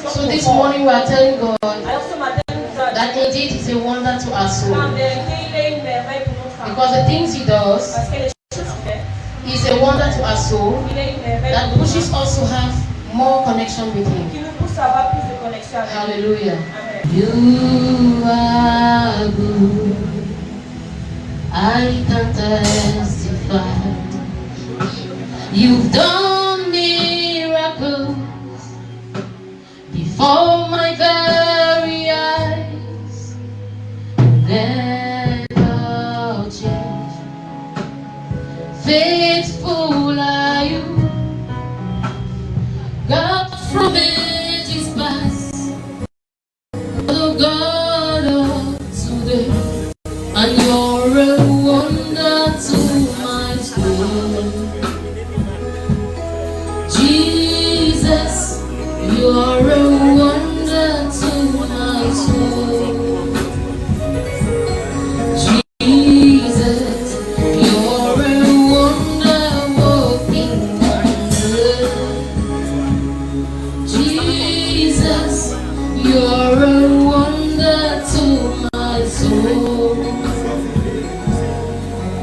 So this morning we are telling God that indeed He's a wonder to our soul. Because the things He does is a wonder to our soul that pushes us to have more connection with Him. Hallelujah. You are good. I can testify. You've done miracles before my very eyes. Never change. Faithful are you, God from ages past, the God of today, and you're a wonder to my soul. Jesus, you're a wonder to my soul. Jesus, you're a wonder working wonder. Jesus, you're a wonder to my soul.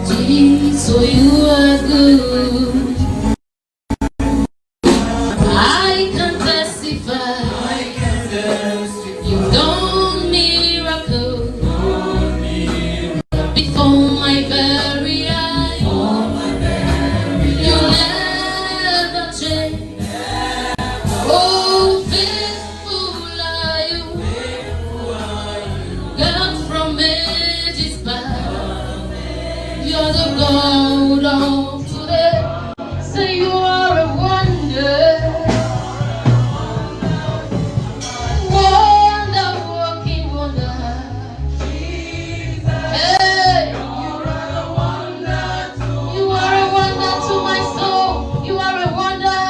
Jesus, so you are good. I can testify. You've done miracles before my very eyes. You never change. Oh, faithful are you, God from ages past. You're the God of today. Say you are a wonder. Wonder working wonder. Hey, you are a wonder to my soul. You are a wonder.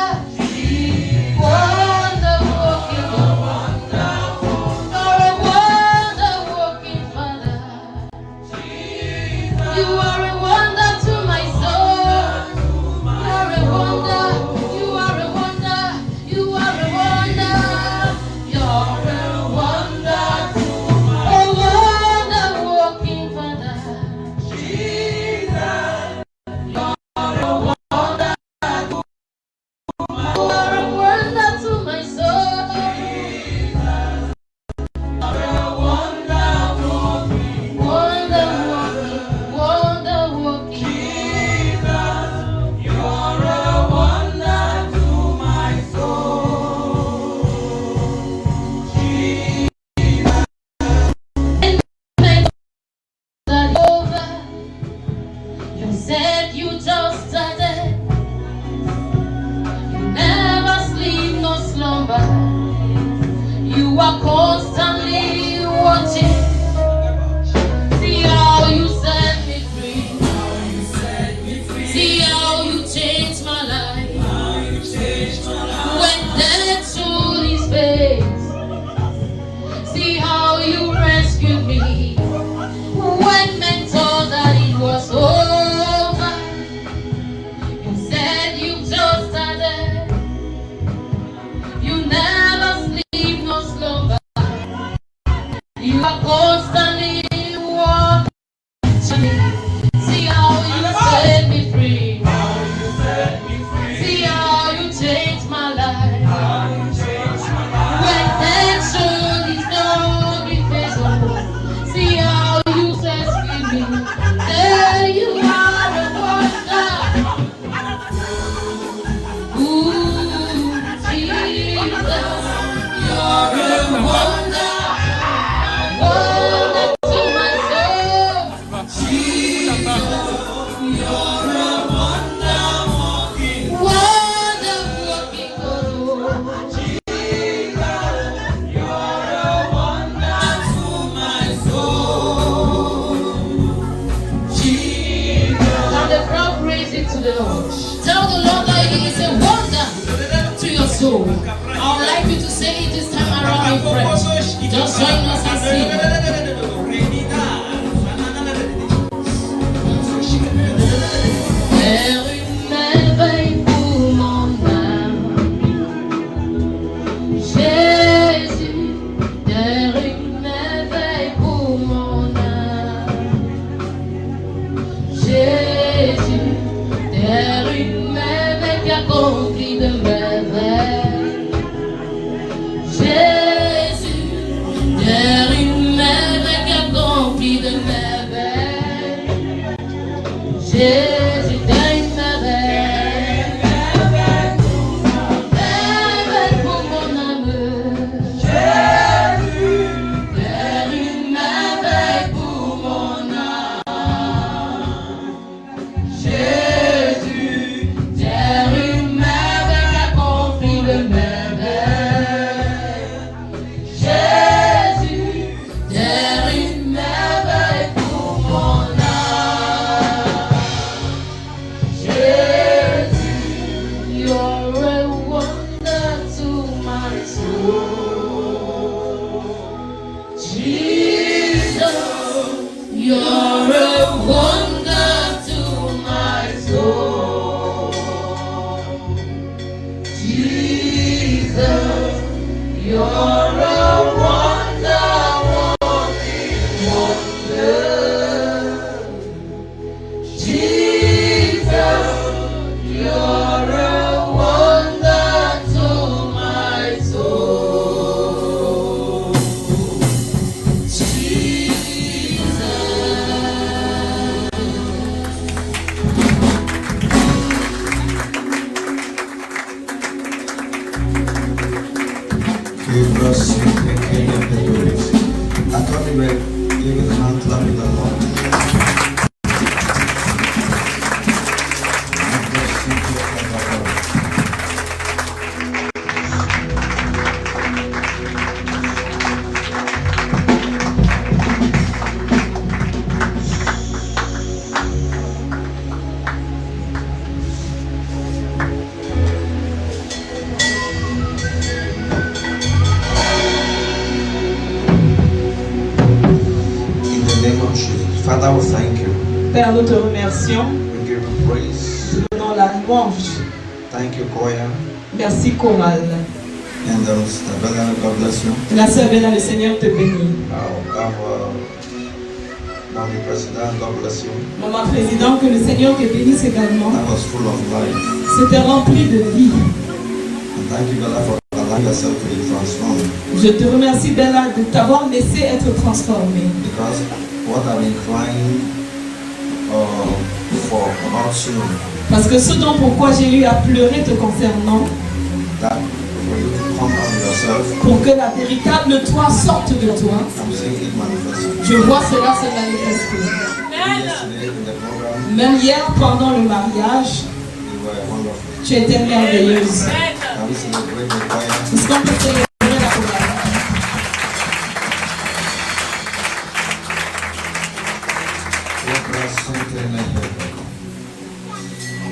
Wonder working wonder. You're a wonder working Father. You are a wonder to my soul. You are a wonder. You are a wonder. You are a wonder. You're a wonder to my working Father. You are a wonder to my soul. Wonder working. You're a wonder to my soul. You said you just started. You never sleep nor slumber. You are constantly watching. See how you set me free. See how you changed my life. When death showed his face. See how you rescued me. When men thought that it was over. You said you just started. You never sleep nor slumber. You are constantly watching. See how you set me free. See how you changed my life. When death showed its ugly face, see how you rescued me. Say you are a wonder. Ooh, Jesus, you're a wonder. Wonder to my soul. You're a wonder working God. You're a wonder to my soul. Now the crowd praise it to the Lord. Tell the Lord that He is a wonder to your soul. I would like you to say it this time around in French. Just join us and sing. Faire une merveille pour mon âme. J'ai accompli de merveilles. Jésus, Père, une merveille qui accomplit de merveilles. Jésus, t'es une merveille. Merveille pour mon âme. Jésus, t'es une merveille pour mon âme. Jésus, t'es une merveille qui accomplit de merveilles. Jésus, t'es une merveille pour mon âme. Jésus, you're a wonder to my soul. Jesus, you're a wonder to my soul. Jesus, you're a wonder, working wonder. Jesus, you're a wonder to my soul. Jesus. I thought we were giving a hand clapping the Lord. In the name of Jesus. Father, we thank you. Père, nous te remercions. We give you praise. Nous donnons la louange. Thank you, choir. Merci, chorale. And Sister Bella, God bless you. La sœur Bella, le Seigneur te bénit. Mommy President, God bless you. Maman Président, que le Seigneur te bénisse également. That was full of life. C'était rempli de vie. And thank you, Bella, for allowing yourself to be transformed. Je te remercie, Bella, de t'avoir laissé être transformée. Because what I've been crying for about you, Parce que ce dont pourquoi j'ai eu à pleurer te concernant, that for you to come out of yourself, pour que la véritable toi sorte de toi, I'm seeing it manifesting. je vois cela se manifester. Yesterday in the program, Même hier, pendant le mariage, you were wonderful. tu étais merveilleuse. Can we celebrate the choir? Est-ce qu'on peut célébrer la chorale?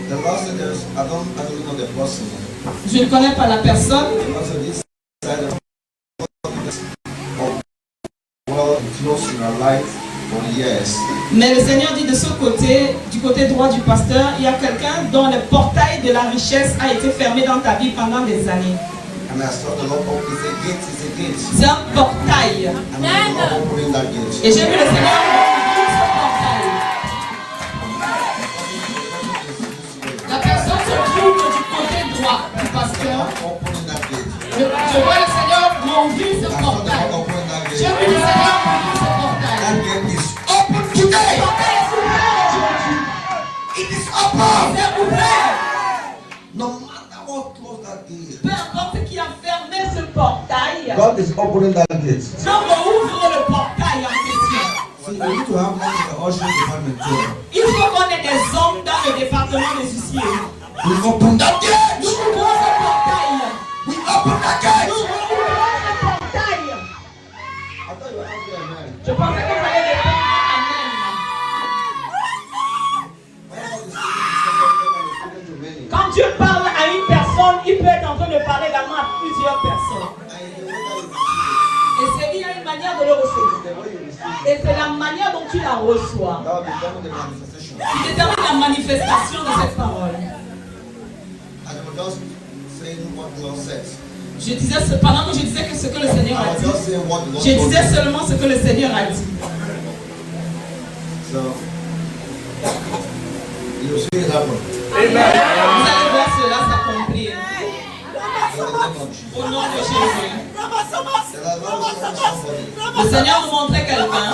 The Lord said there's, I don't know the person. Je ne connais pas la personne. The Lord said this side of well close in our life for years. Mais le Seigneur dit de ce côté, du côté droit du pasteur, il y a quelqu'un dont le portail de la richesse a été fermé dans ta vie pendant des années. And I saw the Lord open, it's a gate, it's a gate. C'est un portail. And the Lord opening that gate. Et j'ai vu le Seigneur ouvrir ce portail. La personne se trouve du côté droit du pasteur. Opening that gate. Je vois le Seigneur ouvrir ce I saw the portail. Lord opening that J'ai gate. vu le Seigneur ouvrir ce portail. That gate is open today. Ce portail est ouvert aujourd'hui. It is open. C'est ouvert. No matter what close that gate. Peu importe ce qui a fermé ce portail, God is opening that gate. Dieu ouvre le portail en question. See, we need to have money in the ushering department too. Il faut qu'on ait des hommes dans le département des huissiers. We open that gate. Nous ouvrons ce portail. We open that gate. Nous ouvrons ce portail. I thought you were asking amen. Je pensais qu'on fallait répondre Amen. Quand Dieu parle à une personne, il peut être en train de parler également à plusieurs personnes. Et il y a une manière de le recevoir. Et c'est la manière dont tu la reçois qui détermine la manifestation de cette parole. Je disais, pendant que je disais que ce que le Seigneur a dit, je disais seulement ce que le Seigneur a dit. You see it happen. Vous allez voir cela s'accomplir. Au nom de Jésus. Then the Lord showed me somebody. Le Seigneur me montrait quelqu'un.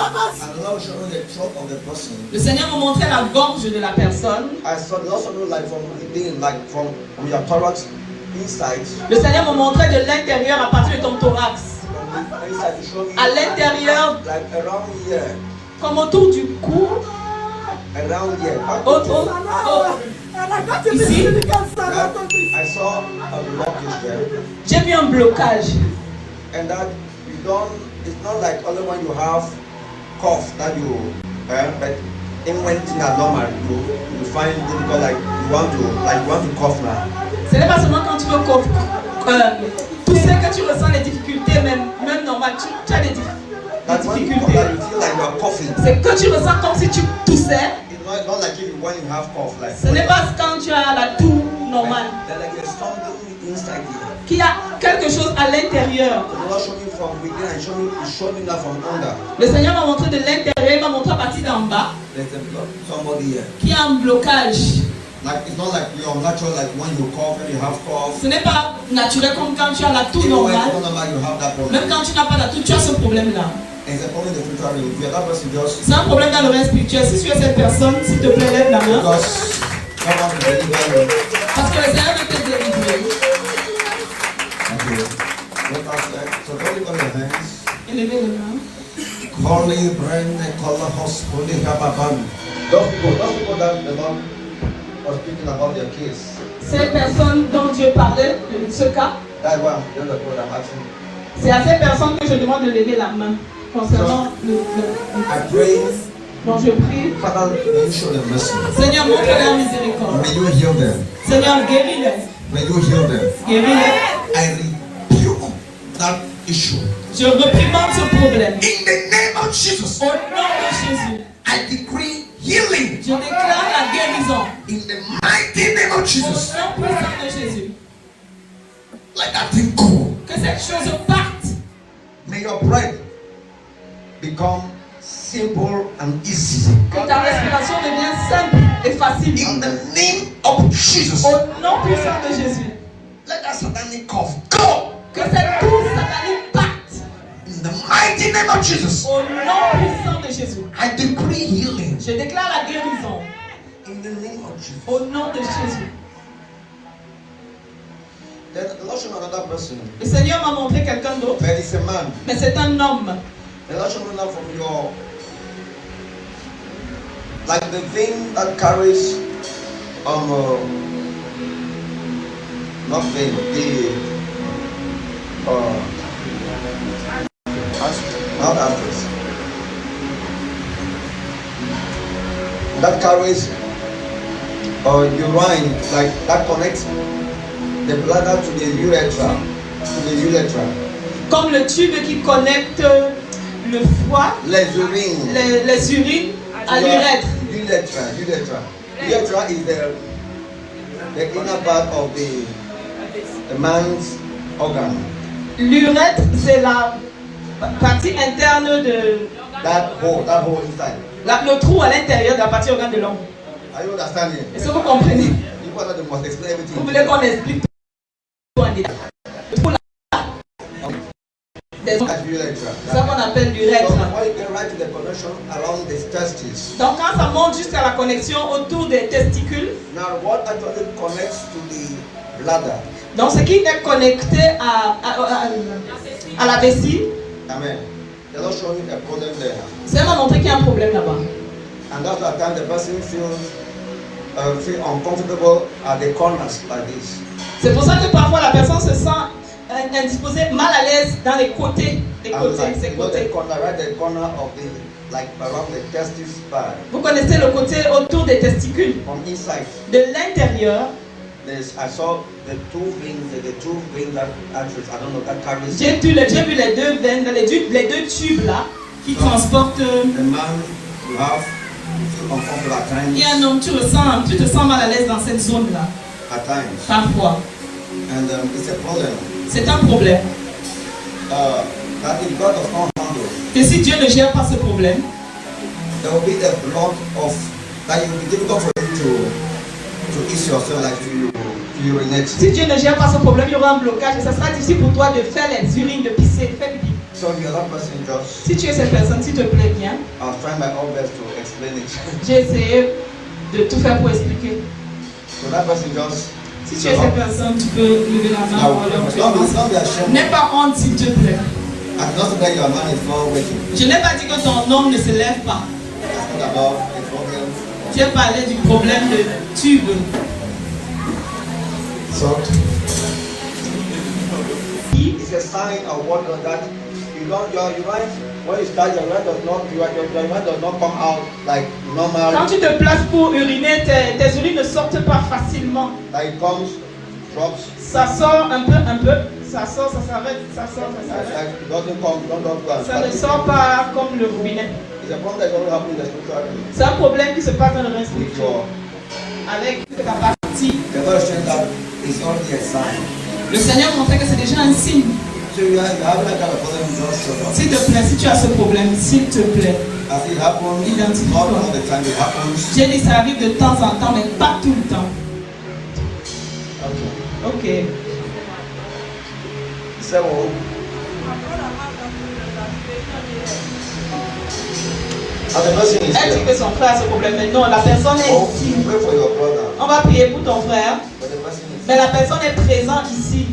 And the Lord showed me the throat of the person. Le Seigneur me montrait la gorge de la personne. I saw the Lord showed me like from within, like from your thorax inside. Le Seigneur me montrait de l'intérieur à partir de ton thorax. From the inside, he showed me À l'intérieur, like around here. comme autour du cou. Around here. Ici, I saw a blockage there. j'ai vu un blocage. And that you don't, it's not like only when you have cough that you, but even when things are normal, you find it difficult, like you want to cough now. Ce n'est pas seulement quand tu veux tousser que tu ressens les difficultés, même normal, tu as des That's when you cough, difficultés. that you feel like you're coughing. C'est que tu ressens comme si tu toussais. It's not like when you have cough, like. Ce n'est pas quand tu as la toux normale. Like there's something inside here. Qu'il y a quelque chose à l'intérieur. The Lord showed me from within and He showed me that from under. Le Seigneur m'a montré de l'intérieur, il m'a montré à partir d'en bas There's somebody here. qu'il y a un blocage. Like it's not like you're natural, like when you cough and you have cough. Ce n'est pas naturel comme quand tu as la toux Even when normale. it's not normal, you have that problem. Même quand tu n'as pas la toux, tu as ce problème-là. And it's a problem in the spiritual realm. If you're that person, just C'est un problème dans le règne spirituel. Si tu es cette personne, s'il te plaît, lève la main. because someone will deliver you. Parce que le Seigneur veut te délivrer. Okay. Let us so don't lift up your hands. Élevez les mains. Holy brand call the hospital Hababan. Those people that the Lord was speaking about their case. Ces personnes dont Dieu parlait, de ce cas, That's why I'm asking. c'est à ces personnes que je demande de lever la main concernant I pray, dont je prie. Father, may you show them mercy. Seigneur, montre-leur miséricorde. May you heal them. Seigneur, guéris-les. May you heal them. Guéris-les. I rebuke that issue. Je réprimande ce problème. In the name of Jesus, Au nom de Jésus, I decree healing. je déclare la guérison. In the mighty name of Au Jesus, nom puissant de Jésus. let that thing go. Que cette chose parte. May your breath become simple and easy. Que ta respiration devienne simple et facile. In the name of Jesus, Au nom puissant de Jésus. let that satanic cough go. Que cette toux satanique parte. In the mighty name of Jesus, Au nom puissant de Jésus. I decree healing. Je déclare la guérison. In the name of Jesus. Au nom de Jésus. Then the Lord showed me another person. Le Seigneur m'a montré quelqu'un d'autre. But it's a man. Mais c'est un homme. The Lord showed me now from your, like the vein that carries, not vein, not arteries. That carries urine, like that connects the bladder to the urethra, Comme le tube qui connecte le foie, Les urines. les urines à l'urètre. Urethra. Urethra is the inner part of the man's organ. L'urètre, c'est la partie interne de That hole inside. le trou à l'intérieur de la partie organe de l'homme. Are you understanding? Est-ce que vous comprenez? You father must explain everything. Vous voulez qu'on explique tout en détail? Le trou là, des os, That's urethra. c'est ça qu'on appelle So l'urètre. when you get right to the connection around the testes. Donc quand ça monte jusqu'à la connexion autour des testicules, Now what actually connects to the bladder? donc ce qui est connecté à la vessie, Amen. The Lord showed me a problem there. ça m'a montré qu'il y a un problème là-bas. And that's the time the person feels feel uncomfortable at the corners like this. C'est pour ça que parfois la personne se sent indisposée, mal à l'aise dans les côtés, And like, ses you know the côtés. corner, right the corner of the, like around the testis part. Vous connaissez le côté autour des testicules. From inside, De l'intérieur, I saw the two veins that arteries, I don't know, that carries j'ai vu les deux veines, les deux tubes là qui transportent. the man you have feel uncomfortable at Il y a times. un homme, tu te sens mal à l'aise dans cette zone là, At times. parfois. And it's a problem. C'est un problème. That if God does not handle, Et si Dieu ne gère pas ce problème, there will be a block of that it will be difficult for you to ease yourself, like to urinate. Si Dieu ne gère pas ce problème, il y aura un blocage et ça sera difficile pour toi de faire les urines, de pisser, de faire pipi. So if you're that person, just Si tu es cette personne, s'il te plaît, viens. I'll try my own best to explain it. J'ai essayé de tout faire pour expliquer. So that person just Si tu es cette personne, tu peux lever la main. now, Alors, tu don't be ashamed. n'aie pas honte, s'il te plaît. I'm not saying that your man is not waiting. Je n'ai pas dit que ton homme ne se lève pas. That's not about a problem. Tu as parlé du problème de tube. So it's a sign of what that you don't your urine when you start your urine does not come out like normal. Quand tu te places pour uriner, tes urines ne sortent pas facilement. Like it comes, drops. Ça sort un peu, ça sort, ça s'arrête, ça sort, ça s'arrête. Like it doesn't come, don't go. Ça ne sort pas comme le robinet. It's a problem that doesn't happen in the spiritual realm. C'est un problème qui se passe dans le reste With spirituel. your Avec ta partie. the Lord is saying that it's only a sign. Le Seigneur montrait que c'est déjà un signe. So you have that kind of problem, just shut up. S'il te plaît, si tu as ce problème, s'il te plaît. As it happens, Identifie not toi. all the time it happens. J'ai dit ça arrive de temps en temps, mais pas tout le temps. Okay. Ok. So and the person is Elle dit here. que son frère a ce problème, mais non, la personne est Oh, ici. pray for your brother. On va prier pour ton frère, But the person is mais la personne est présente ici.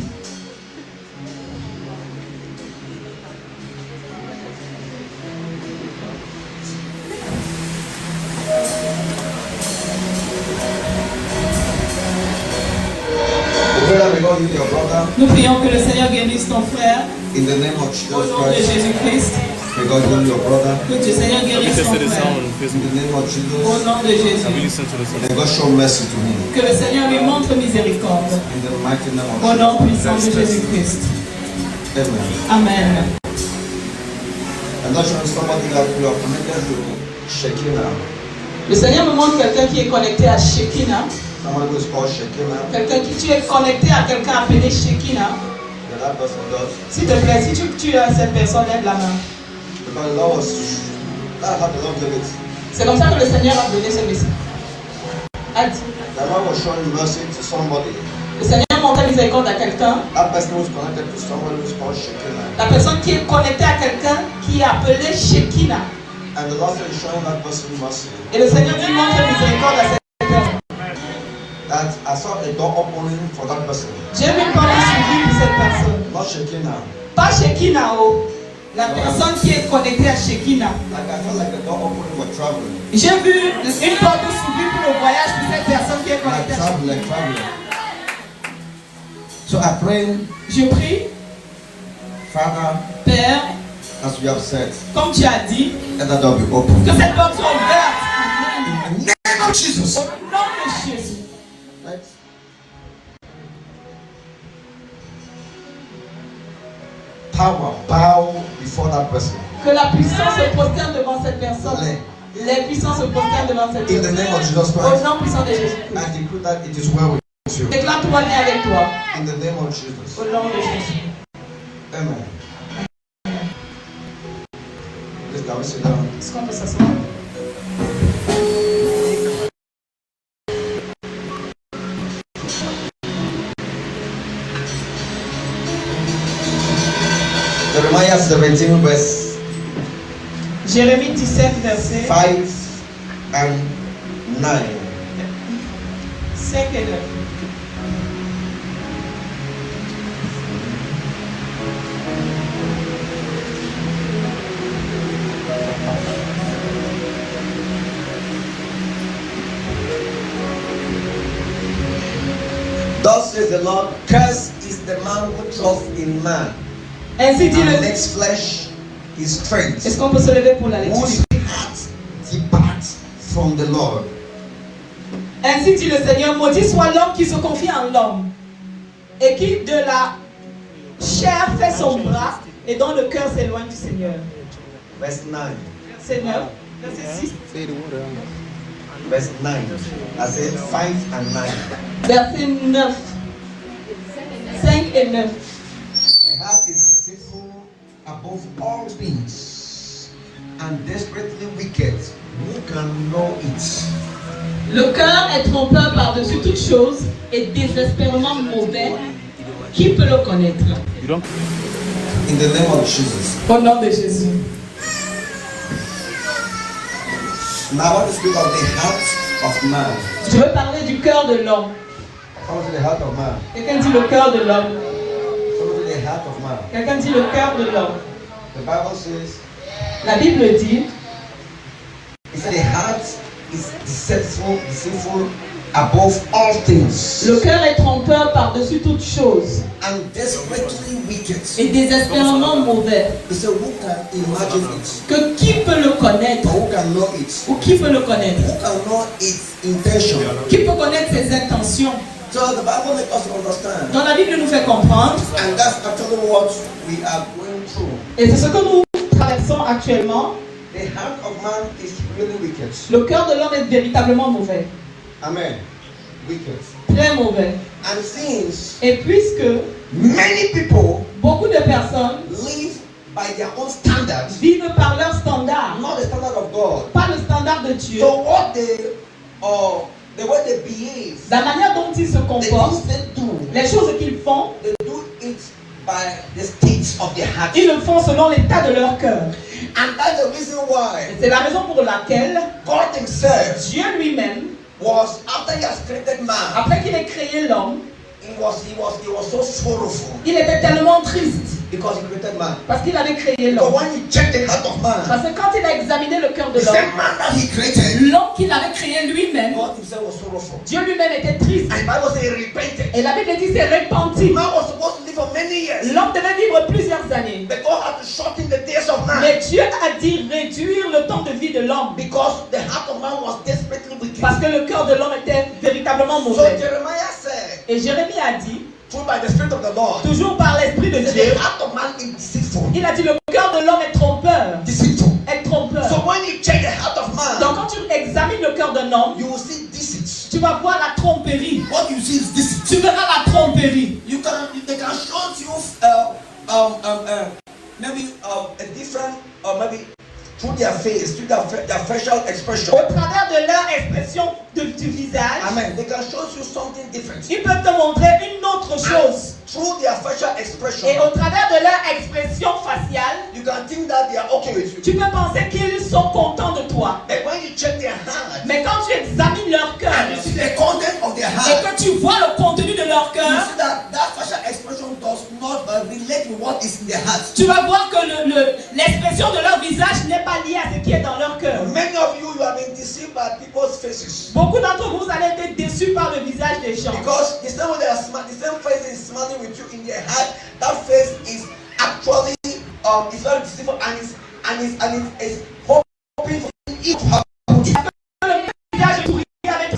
the prayer may God heal your brother Nous prions que le Seigneur guérisse ton frère in the name of au Jesus nom de Christ. Jésus-Christ. May God heal your brother Que le Seigneur guérisse ton Tested the frère sound on in Facebook. the name of au Jesus. nom de I Jésus. listen to the sound. May God show mercy to him Que le Seigneur lui montre miséricorde in the mighty name of au nom Jesus. puissant de Jésus-Christ. Amen. Amen. I'm not showing somebody that you are connected to Shekinah. Le Seigneur me montre quelqu'un qui est connecté à Shekinah. Somebody who is called Shekinah. Quelqu'un qui tu es connecté à quelqu'un appelé Shekinah. That person does. S'il te plaît, si tu as cette personne, lève la main. Because the Lord was that's how the Lord gave it. C'est comme ça que le Seigneur a donné ce message. A dit. The Lord was showing mercy to somebody. Le Seigneur montre miséricorde à quelqu'un. That person who is connected to somebody who is called Shekinah. La personne qui est connectée à quelqu'un qui est appelé Shekinah. And the Lord is showing that person mercy. Et le Seigneur lui montre miséricorde à cette personne. That I saw a door opening for that person. J'ai vu une porte s'ouvrir pour cette personne. Not Shekinah. Pas Shekinah, oh. La personne qui est connectée à Shekinah. Like I felt like a door opening for traveling. J'ai vu une porte s'ouvrir pour le voyage pour cette personne qui est Like connectée à Shekinah. traveling. So I pray, Je prie, Father, Père, as we have said, comme tu as dit, let that door be open. que cette porte soit ouverte. In the name of Jesus. Au nom de Jésus. Right? Power bow before that person. Que la puissance se prosterne devant cette personne. Les puissances se prosternent devant cette In the personne. name of Jesus Au Christ. nom puissant de Jésus-Christ. I decree that it is well with you. Déclare tout va bien avec toi. In the name of Jesus. Au nom de Jésus. Amen. Please can we sit down? Est-ce qu'on peut s'asseoir? Jeremiah 17 verse Jérémie 17, verset 5 and 9. 5 et 9. Thus says the Lord, cursed is the man who trusts in man Ainsi dit and le... makes flesh his strength, Est-ce qu'on peut se lever pour la lecture? whose heart departs from the Lord. Ainsi dit le Seigneur, maudit soit l'homme qui se confie en l'homme et qui de la chair fait son bras et dont le cœur s'éloigne du Seigneur. Verse 9. C'est 9, verset 6. Verse 9. I said 5 and 9. Verset 9. 5 et 9. The heart is deceitful above all things and desperately wicked. Who can know it? Le cœur est trompeur par-dessus toute chose et désespérément mauvais. Qui peut le connaître? In the name of Jesus. Au nom de Jésus. Now I want to speak of the heart of man. Je veux parler du cœur de l'homme. Come to the heart of man. Quelqu'un dit le cœur de l'homme. Come to the heart of man. Quelqu'un dit le cœur de l'homme. The Bible says, La Bible dit, it said the heart is deceitful above all things, le cœur est trompeur par-dessus toute chose and desperately wicked. et désespérément mauvais. He said, who can imagine it? Que qui peut le connaître? Or who can know it? Ou qui peut le connaître? Who can know its intention? Qui peut connaître ses intentions? So the Bible makes us understand, Dans la Bible nous fait comprendre, and that's actually what we are going through. et c'est ce que nous traversons actuellement. The heart of man is really wicked. Le cœur de l'homme est véritablement mauvais, Amen. Wicked. très mauvais. And since Et puisque many people beaucoup de personnes live by their own standards, vivent par leur standard, not the standard of God. pas le standard de Dieu, So what they the way they behave, la manière dont ils se the comportent, things they do, les choses qu'ils font, they do it by the state of their heart. ils le font selon l'état de leur cœur. And that's the reason Et why c'est la raison pour laquelle God himself Dieu lui-même, was, after he has created man, après qu'il ait créé l'homme, he was so sorrowful il était tellement triste because he created man. parce qu'il avait créé So l'homme. when you check the heart of man, Parce que quand il a examiné le cœur de the l'homme, same man that he created, l'homme qu'il avait créé lui-même, God himself was sorrowful. Dieu lui-même était triste. And the Bible says he repented. Et la Bible dit c'est repenti. Man was supposed to live for many years, L'homme devait vivre plusieurs années. but God had to shorten the days of man Mais Dieu a dit réduire le temps de vie de l'homme because the heart of man was desperately wicked. parce que le cœur de l'homme était véritablement So mauvais. Jeremiah said, Et Jérémie a dit, through by the Spirit of the Lord, toujours par l'Esprit de that Dieu, the heart of man is deceitful. il a dit le cœur de l'homme est trompeur. Deceitful. Est trompeur. So when you check the heart of man, Donc quand tu examines le cœur d'un homme, you will see deceit. tu vas voir la tromperie. What you see is deceit. Tu verras la tromperie. They can show you maybe a different maybe through their face, through their facial expression. Au travers de leur expression du visage, Amen. They can show you something different. ils peuvent te montrer une autre chose. Through their facial expression, Et au travers de leur expression faciale, you can think that they are okay with you. tu peux penser qu'ils sont contents de toi. But when you check their heart Mais quand tu examines leur cœur and you see the content of their et heart, que tu vois le contenu de leur you cœur, see that facial expression does not relate with what is in their heart. tu vas voir que l'expression de leur visage n'est pas liée à ce qui est dans leur cœur. Many of you have been deceived by people's faces. Beaucoup d'entre vous allez être déçus par le visage des gens. Because the same way they are smart, the same face is smiling with you in their heart, that face is actually it's very deceitful and it's hoping for it to happen. Le visage est souriant avec ce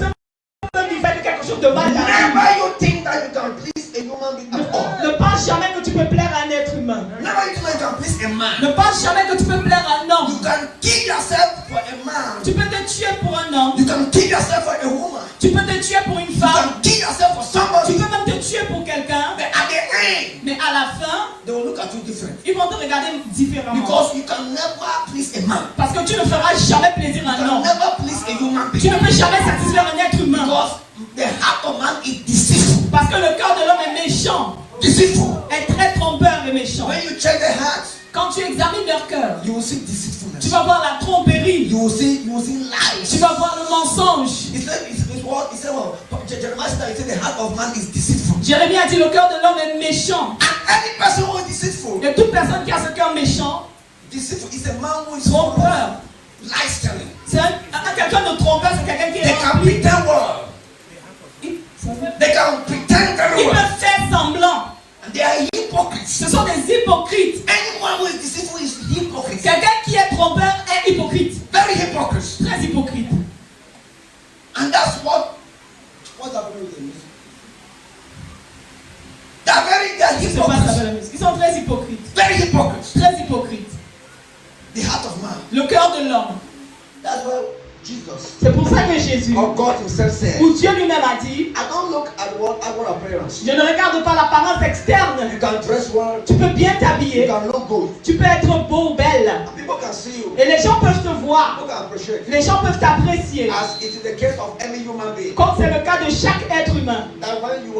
même visage de quelque chose de mal. Never you think that you can please a human being at all. Ne pense jamais que tu peux plaire à un être humain. Never you think that you can please a man. Ne pense jamais que tu peux plaire à un homme. You can kill yourself for a man. Tu peux te tuer pour un homme. You can kill yourself for a woman. Tu peux te tuer pour une You femme. can kill yourself for Tu somebody. peux même te tuer pour quelqu'un. But at the end, Mais à la fin, they will look at you different. ils vont te regarder différemment. Because you can never please a man. Parce que tu ne feras jamais plaisir à You un can homme. never please a human Tu being. ne peux jamais satisfaire un être humain. Because the heart of man is deceitful. Parce que le cœur de l'homme est méchant. Deceitful. Est très trompeur et méchant. When you check the heart, Quand tu examines leur cœur, you will see deceitfulness. tu vas voir la tromperie. You will see lies. Tu vas voir le mensonge. He said, well, Jeremiah said, he said the heart of man is deceitful. Jérémie a dit le cœur de l'homme est méchant. And any person who is deceitful, Et toute personne qui a ce cœur méchant, deceitful is a man who is trompeur. lies telling. C'est quelqu'un de trompeur, c'est quelqu'un qui They est can rempli. pretend well. They can pretend very Ils well. peuvent faire semblant. And they are hypocrites. Ce sont des hypocrites. Anyone who is deceitful is hypocrite. Quelqu'un qui est trompeur est hypocrite. Very hypocrite. Très hypocrite. And that's what's happening with the music. They're Qu'est-ce qui se passe avec hypocrites. la musique? Ils sont très hypocrites. Very hypocrites. Très hypocrites. The heart of man. Le cœur de l'homme. That's why Jesus C'est pour ça que Jésus, or God Himself said, ou Dieu lui-même a dit, I don't look at what outward appearance. je ne regarde pas l'apparence externe. You can dress well, Tu peux bien you t'habiller, can look good, tu peux être beau ou belle, people can see you, et les gens peuvent te voir, people can appreciate. les gens peuvent t'apprécier, As it is the case of any human being, comme c'est le cas de chaque être humain. that when you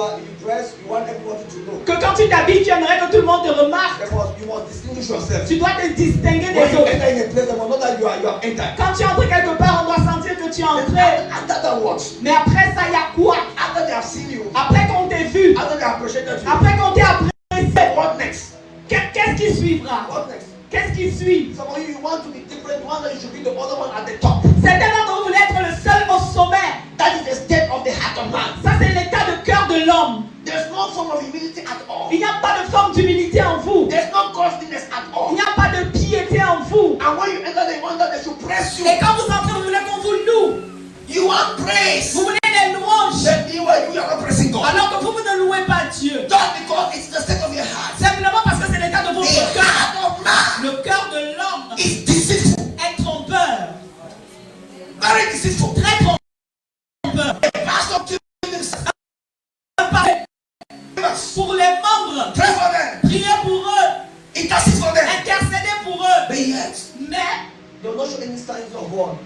dress, you want everybody to know. Que quand tu t'habilles, tu aimerais que tout le monde te remarque. You must distinguish yourself. Tu dois te distinguer When des you autres. enter in a place, they must know that you have entered. Quand tu entres quelque part, on doit sentir que tu es entré. After that, what? Mais après ça, il y a quoi? After they have seen you, Après qu'on t'ait vu, after they have appreciated you, après qu'on t'ait apprécié, what next? qu'est-ce qui suivra? What next? Qu'est-ce qui suit? Some of you want to be different. You want that you should be the other one at the top. Certains d'entre vous voulez être le seul au sommet. That is the state of the heart of man. Ça, c'est l'état de cœur de l'homme. There's no form of humility at all. Il n'y a pas de forme d'humilité en vous. There's no godliness at Il all. n'y a pas de piété en vous. And when you enter, they want that they should praise you. Et quand vous entrez, vous voulez qu'on vous loue. You want praise. Vous voulez des louanges. Then you are not praising God. Alors que vous ne louez pas Dieu. Just because it's the state of your heart. Simplement parce que c'est l'état de The votre cœur. heart of man Le cœur de l'homme is deceitful. est trompeur. Very deceitful. Très trompeur. The pastor to himself. Pour les membres, Pray for them. priez pour eux, Intercede for them. intercédez pour eux. But yet, Mais, they will not show any signs of what?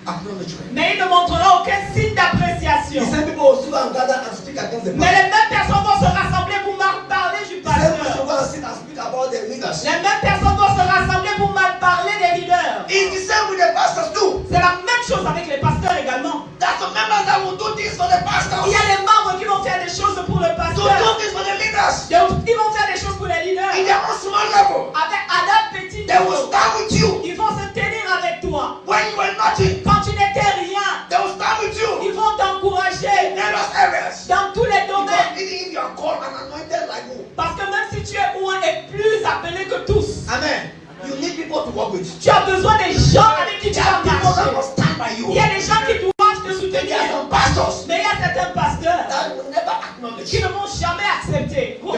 Acknowledgement. ils ne montreront aucun signe The d'appréciation. same people will sit and gather and speak against the Mais pastor. les mêmes personnes vont se rassembler pour mal parler du The same people pasteur. will go and sit and speak about the leaders. Les mêmes personnes vont se rassembler pour mal parler des leaders. It's the same with the pastors too. C'est la même chose avec les pasteurs également. There's some members that will do things for the pastors. Il y a des membres qui vont faire des choses pour le To pasteur. do things for the leaders. Ils vont faire des choses pour les leaders. In their own small level. À leur petit They will niveau. stand with you. Ils vont se tenir avec toi. When you were nothing, Quand tu n'étais rien, they will stand with you. ils vont t'encourager In those areas. dans tous les Because domaines. even if you are called and anointed like who? Parce que même si tu es loin et plus appelé que tous, Amen. You need people to work with. tu as besoin des gens avec qui tu There are vas people that marcher. will stand by you. Il y a des gens qui doivent te And there are soutenir. some pastors Mais il y a certains pasteurs that will never acknowledge qui ne vont jamais accepter, what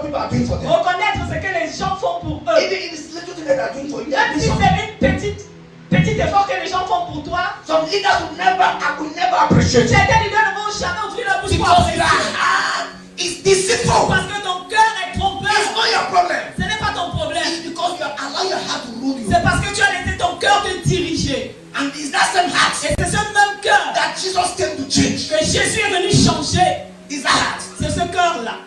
people are doing for them. reconnaître ce que les gens font pour eux. Even if it's little thing that they are doing for you, they are Même doing si something. c'est une petit effort que les gens font pour toi, Some leaders will never appreciate it. certains leaders ne vont jamais ouvrir la bouche pour Because your apprécier. heart is deceitful. Parce que ton cœur est trompeur. It's not your problem. Ce n'est pas ton problème. It's because you have allowed your heart to rule you. C'est parce que tu as laissé ton cœur te diriger. And it's that same heart Et c'est ce même cœur that Jesus came to change. que Jésus est venu changer. It's that heart. C'est ce cœur-là.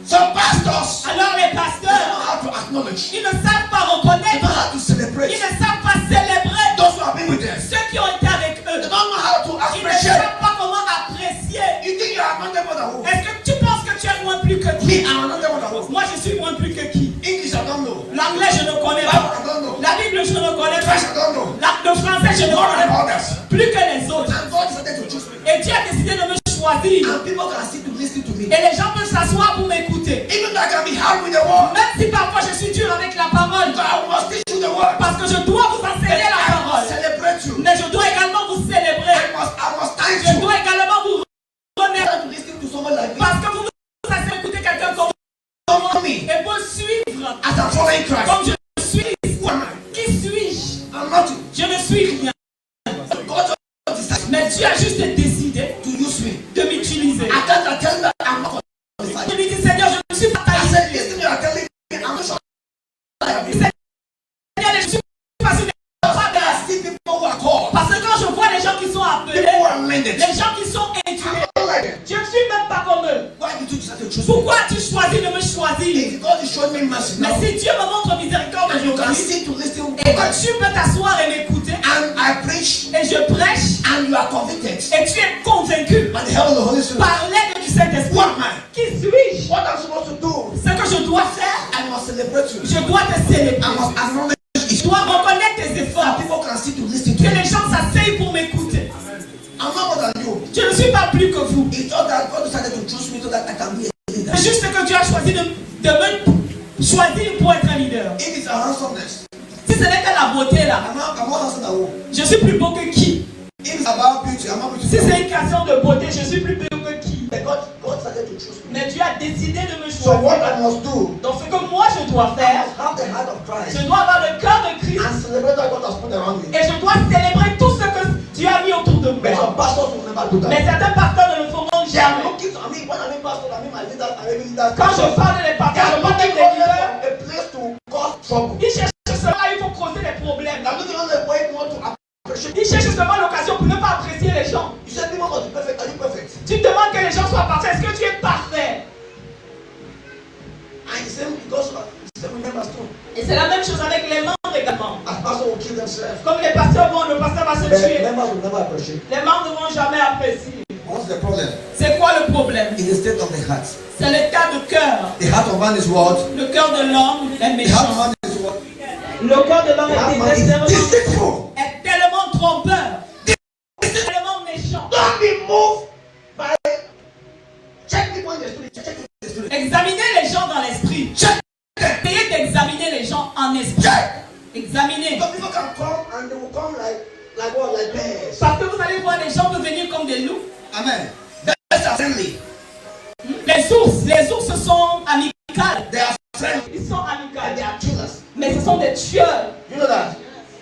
Some pastors Alors les they don't pasteurs, know how to acknowledge. ils ne savent pas They don't know reconnaître. how to Ils celebrate ne savent pas célébrer those who have been with them. ceux qui ont été avec They eux. don't know how to Ils ne appreciate. savent pas comment apprécier. You think you are not more than who? Est-ce que tu penses que tu es moins plus que Me, qui? I'm not more than who. Moi, je suis moins plus que qui? English, I don't know. L'anglais, je ne connais Bible, pas. I don't know. La Bible, je ne connais French, pas. I don't know. Le français, je ne More connais than pas. others. Plus que les autres. And God decided to choose me. Et Dieu a décidé de me choisir. And people can sit to listen to me. Et les gens peuvent s'asseoir pour m'écouter. Even though I can be hard with the word, Même si parfois je suis dur avec la parole. God must teach you the word. Parce que je dois vous enseigner la I must parole. celebrate you. Mais je dois également vous célébrer. I must thank Je you. dois également vous reconnaître. To listen to someone like me. Parce que vous vous asseyez écouter quelqu'un comme Follow me et vous suivre as I'm following Christ. comme je suis. Who am I? Qui suis-je? I'm nothing. Je ne suis rien. God just decided Mais Dieu a juste décidé to use me. de m'utiliser. I can't tell you that I'm not Je qualified. lui dis, Seigneur, je me suis I fatalisé. said, listen, you are telling me I'm not sure. I have been. Seigneur, je suis pas sûr de I see people who are called. parce que quand je vois les gens qui sont appelés, People who are landed. les gens qui sont I'm étudiés, not like them. je ne suis même pas comme eux. Why did you decide to choose me? Pourquoi tu choisis de me choisir? If God is showing me mercy Mais now, si Dieu me montre miséricorde and you can aujourd'hui, sit to listen et que tu peux t'asseoir et m'écouter, and I preach et je prêche, and you are convicted et tu es convaincu by the help of the Holy Spirit. par l'aide du Saint-Esprit, Who am I? qui suis-je? What I'm supposed to do, Ce que je dois faire, I must celebrate you. je dois te célébrer. I must acknowledge Je it. dois reconnaître tes efforts. And people can sit to listen to Que you. les gens s'asseyent pour m'écouter. I'm not more than you. Je ne suis pas plus que vous. It's just that God decided to choose me so that I can be a leader. C'est juste que Dieu a choisi de me choisir pour être un leader. If it's a handsomeness, Si ce n'est que la beauté là, I'm more handsome than who? je suis plus beau que qui? If it's about beauty, I'm not Si beautiful. c'est une question de beauté, je suis plus beau que qui? But God decided to choose me. Mais Dieu a décidé de me So what choisir. I must do, Donc ce que moi je dois I faire, must have the heart of Christ je dois avoir le cœur de Christ and celebrate what God has put around Some pastors will never do that. Mais certains pasteurs ne le feront They are jamais. looking to me when I mean pastor, I mean my leaders, I mean leaders. Quand je parle des They pasteurs, are je parle looking des leaders. for a place to cause trouble. Ils cherchent seulement, il faut causer des problèmes. They are looking on a way not to appreciate. Ils cherchent seulement l'occasion pour ne pas apprécier les gens. You said people must be perfect. Are you perfect? Tu demandes que les gens soient parfaits. Est-ce que tu es parfait? And the same because the same with members too. Et c'est la même chose avec les membres également. As pastors will kill themselves. Comme les pasteurs vont, le pasteur va se The tuer. members will never appreciate. Les membres ne vont jamais apprécier. What's the problem? C'est quoi le problème? It's the state of the heart. C'est l'état de cœur. The heart of man is what? Le cœur de l'homme est The heart of méchant. man is what? Le cœur de l'homme The heart of man est is désespéré. deceitful. Est tellement trompeur. Tellement méchant. Don't be moved by check people in the spirit. Check people in the spirit. Examinez les gens dans l'esprit. Essayez d'examiner les gens en esprit. Examinez. Some people can come and they will come like what? Like bears. Parce que vous allez voir, les gens peuvent venir comme des loups. Amen. Bears are friendly. Les ours sont amicales. They are friendly. Ils sont And they amicales. are killers. Mais ce sont des tueurs. You know that?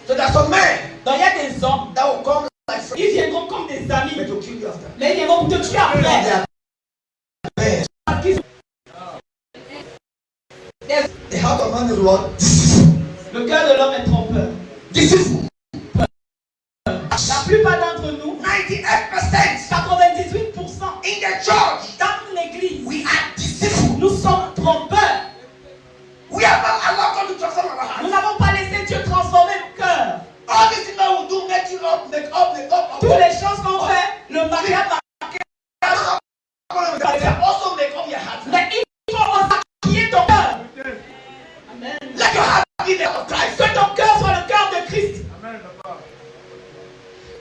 So there are some men Donc il y a des hommes, that will come like friends, ils viendront comme des but amis. will kill you after. Mais ils viendront te tuer They après. are bears. Parce qu'ils- The heart of man is what? Le cœur de l'homme est trompeur. Deceitful. La plupart d'entre nous, 98% 98% in the church, dans l'église, we are deceitful. nous sommes trompeurs. We have not allowed God to transform our Nous heart. n'avons pas laissé Dieu transformer le cœur. All these things that we do, make you up, make up. Toutes les choses qu'on fait, le mariage They also make up your heart. mais il faut maquiller ton cœur. Amen. Let your heart be the heart of Christ. Que ton cœur soit le cœur de Christ.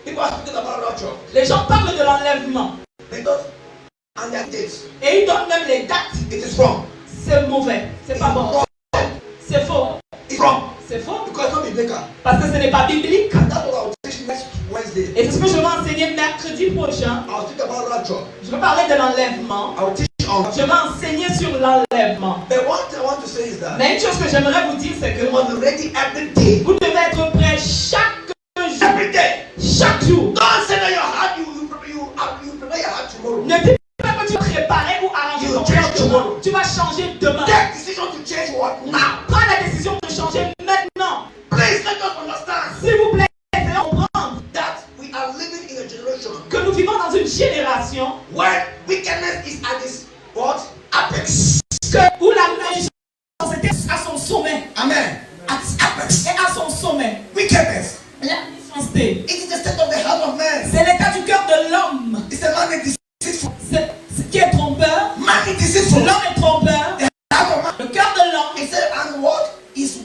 People are speaking about rapture. Les gens parlent de l'enlèvement. They don't, and their dates. Et ils donnent même les dates. It is wrong. C'est mauvais. C'est pas bon. C'est faux. It's wrong. C'est faux. Because it's not biblical. Parce que ce n'est pas biblique. And that's what I will teach next Wednesday. Et c'est ce que je vais enseigner mercredi prochain. I'll speak about rapture. Je vais parler de l'enlèvement. I will teach on. Je vais enseigner sur l'enlèvement. But one thing I want to say is that Mais une chose que j'aimerais vous dire, c'est que you must be ready every day. vous devez être prêt chaque jour. Every day. Chaque jour. Don't say that your heart, you prepare your heart tomorrow. Ne dis pas que tu vas préparer ou arranger ton cœur demain. Tu vas changer demain. Take decision to change what now. Prends la décision de changer maintenant. Please let us understand S'il vous plaît, essayez de comprendre that we are living in a generation que nous vivons dans une génération where wickedness is at its what? Apex. où la méchanceté était à son sommet. Amen. At its apex. Et à son sommet. Wickedness. La méchanceté. It is the state of the heart of man. C'est l'état du cœur de l'homme. It's the man that is deceitful. C'est ce qui est trompeur. Man is deceitful. L'homme est trompeur. The heart of man. Le cœur de l'homme He said, and what is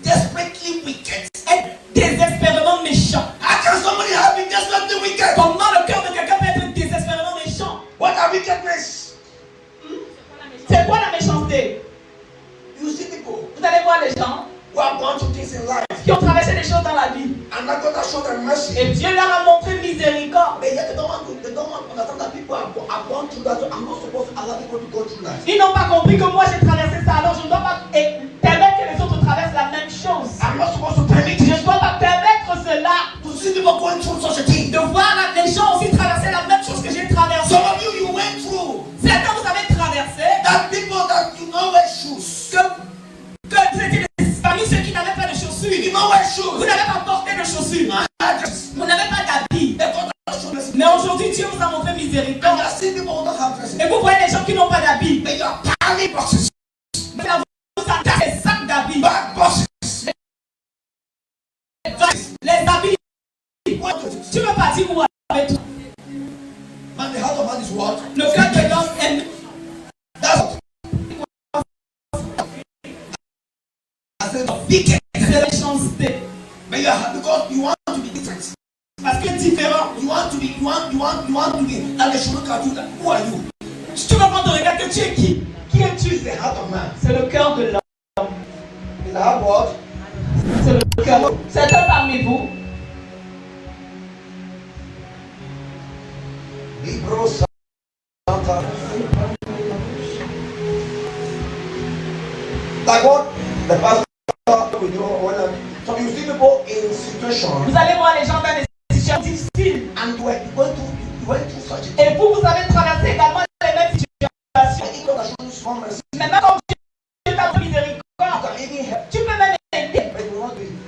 desperately wicked. est désespérément méchant. How can somebody have been desperately wicked? Comment le cœur de quelqu'un peut être désespérément méchant? What are wickedness? C'est quoi la méchanceté? You see people Vous allez voir les gens who have gone through things in life, qui ont traversé des choses dans la vie. and not God has shown them mercy. Et Dieu leur a montré miséricorde. But yet they don't want to understand that people have gone through that. So I'm not supposed to allow people to go through that. Ils n'ont pas compris que moi j'ai traversé ça, alors je ne dois pas permettre que les autres traversent la même chose. I'm not supposed to permit Je it. ne dois pas permettre cela. To see people going through such a thing. De voir les gens aussi traverser la même chose que j'ai traversé. Some of you went through Certains vous avez traversé that people that you know wear shoes. que vous étiez parmi ceux qui n'avaient pas de You chaussures. did not wear Vous shoes. n'avez pas porté de chaussures. Vous n'avez pas d'habits. They God has shown mercy. Mais aujourd'hui, Dieu vous a montré And miséricorde. you are seeing people who don't have mercy. Et vous voyez les gens qui n'ont pas d'habits. But you are piling boxes, Mais là, vous avez des sacs d'habits. bad boxes. Les habits. What to do? Tu ne peux pas dire où avec tout. Man, the heart of man is what? Le cœur de l'homme est That's what. I said wicked. c'est la méchanceté. But you are because you want to be different. Parce que différent. You want to be. And they should look at you like, who are you? Tu vas prendre regarde que tu es qui? Qui es-tu? It's the heart of man. C'est le cœur de l'homme. It's the heart of what? C'est le cœur. Certains parmi vous, Libro Santa. Like what? The pastor will do when so you see people in situations vous allez voir les gens dans des situations difficiles. and we're going allez traverser également les mêmes situations. Maintenant, quand Dieu t'a donné miséricorde, tu peux même aider.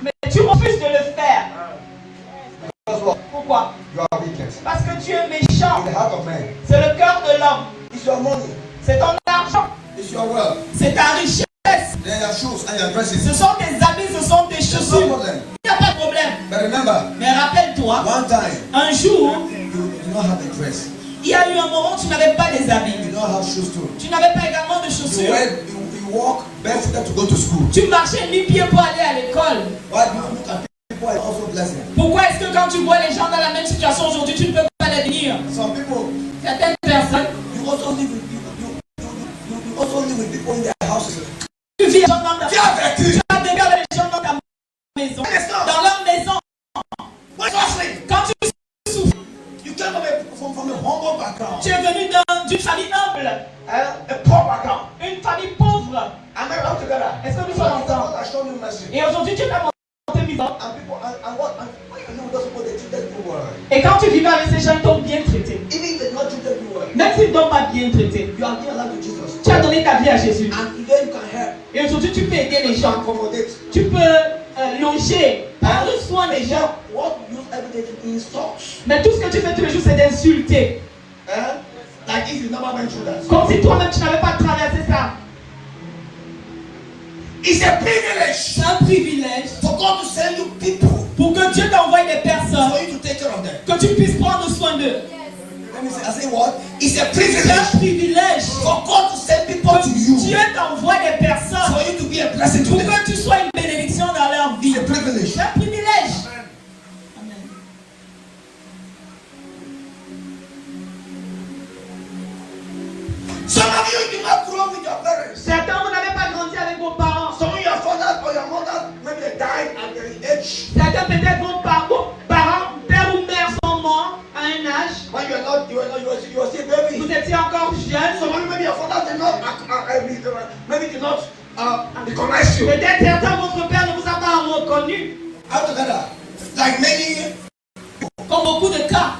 Mais tu refuses de le faire. Pourquoi? Parce que tu es méchant. C'est le cœur de l'homme. C'est ton argent. C'est ta richesse. Ce sont tes habits, ce sont tes chaussures. Il n'y a pas de problème. Mais rappelle-toi, un jour, il y a eu un moment où tu n'avais pas des habits. Tu n'avais pas également de chaussures. Tu marchais nu-pieds pour aller à l'école. Pourquoi est-ce que quand tu vois les gens dans la même situation aujourd'hui, tu ne peux pas les bénir? Certaines personnes, tu vis dans ta maison. Tu as des gars les gens dans ta maison. Dans leur maison. Quand tu souffres, tu es venu d'une famille humble. Une famille pauvre. Est-ce que nous sommes ensemble? Et aujourd'hui, tu t'as montré miséricorde. Et quand tu vivais avec ces gens, ils t'ont bien traité. Même s'ils ne t'ont pas bien traité, tu as donné ta vie à Jésus. Et aujourd'hui, tu peux aider les gens. Tu peux loger, prendre soin des gens. Mais tout ce que tu fais tous les jours, c'est d'insulter. Comme si toi-même tu n'avais pas traversé ça. C'est un privilège pour que Dieu t'envoie des personnes, que tu puisses prendre soin d'eux. C'est un privilège que Dieu t'envoie des personnes pour que tu sois une bénédiction dans leur vie. C'est un privilège. Amen. Certains, vous n'avez pas grandi avec vos parents. Certains, peut-être vos parents, père ou mère sont morts à un âge. Vous étiez encore jeune. Peut-être certains, votre père ne vous a pas reconnu. Comme beaucoup de cas.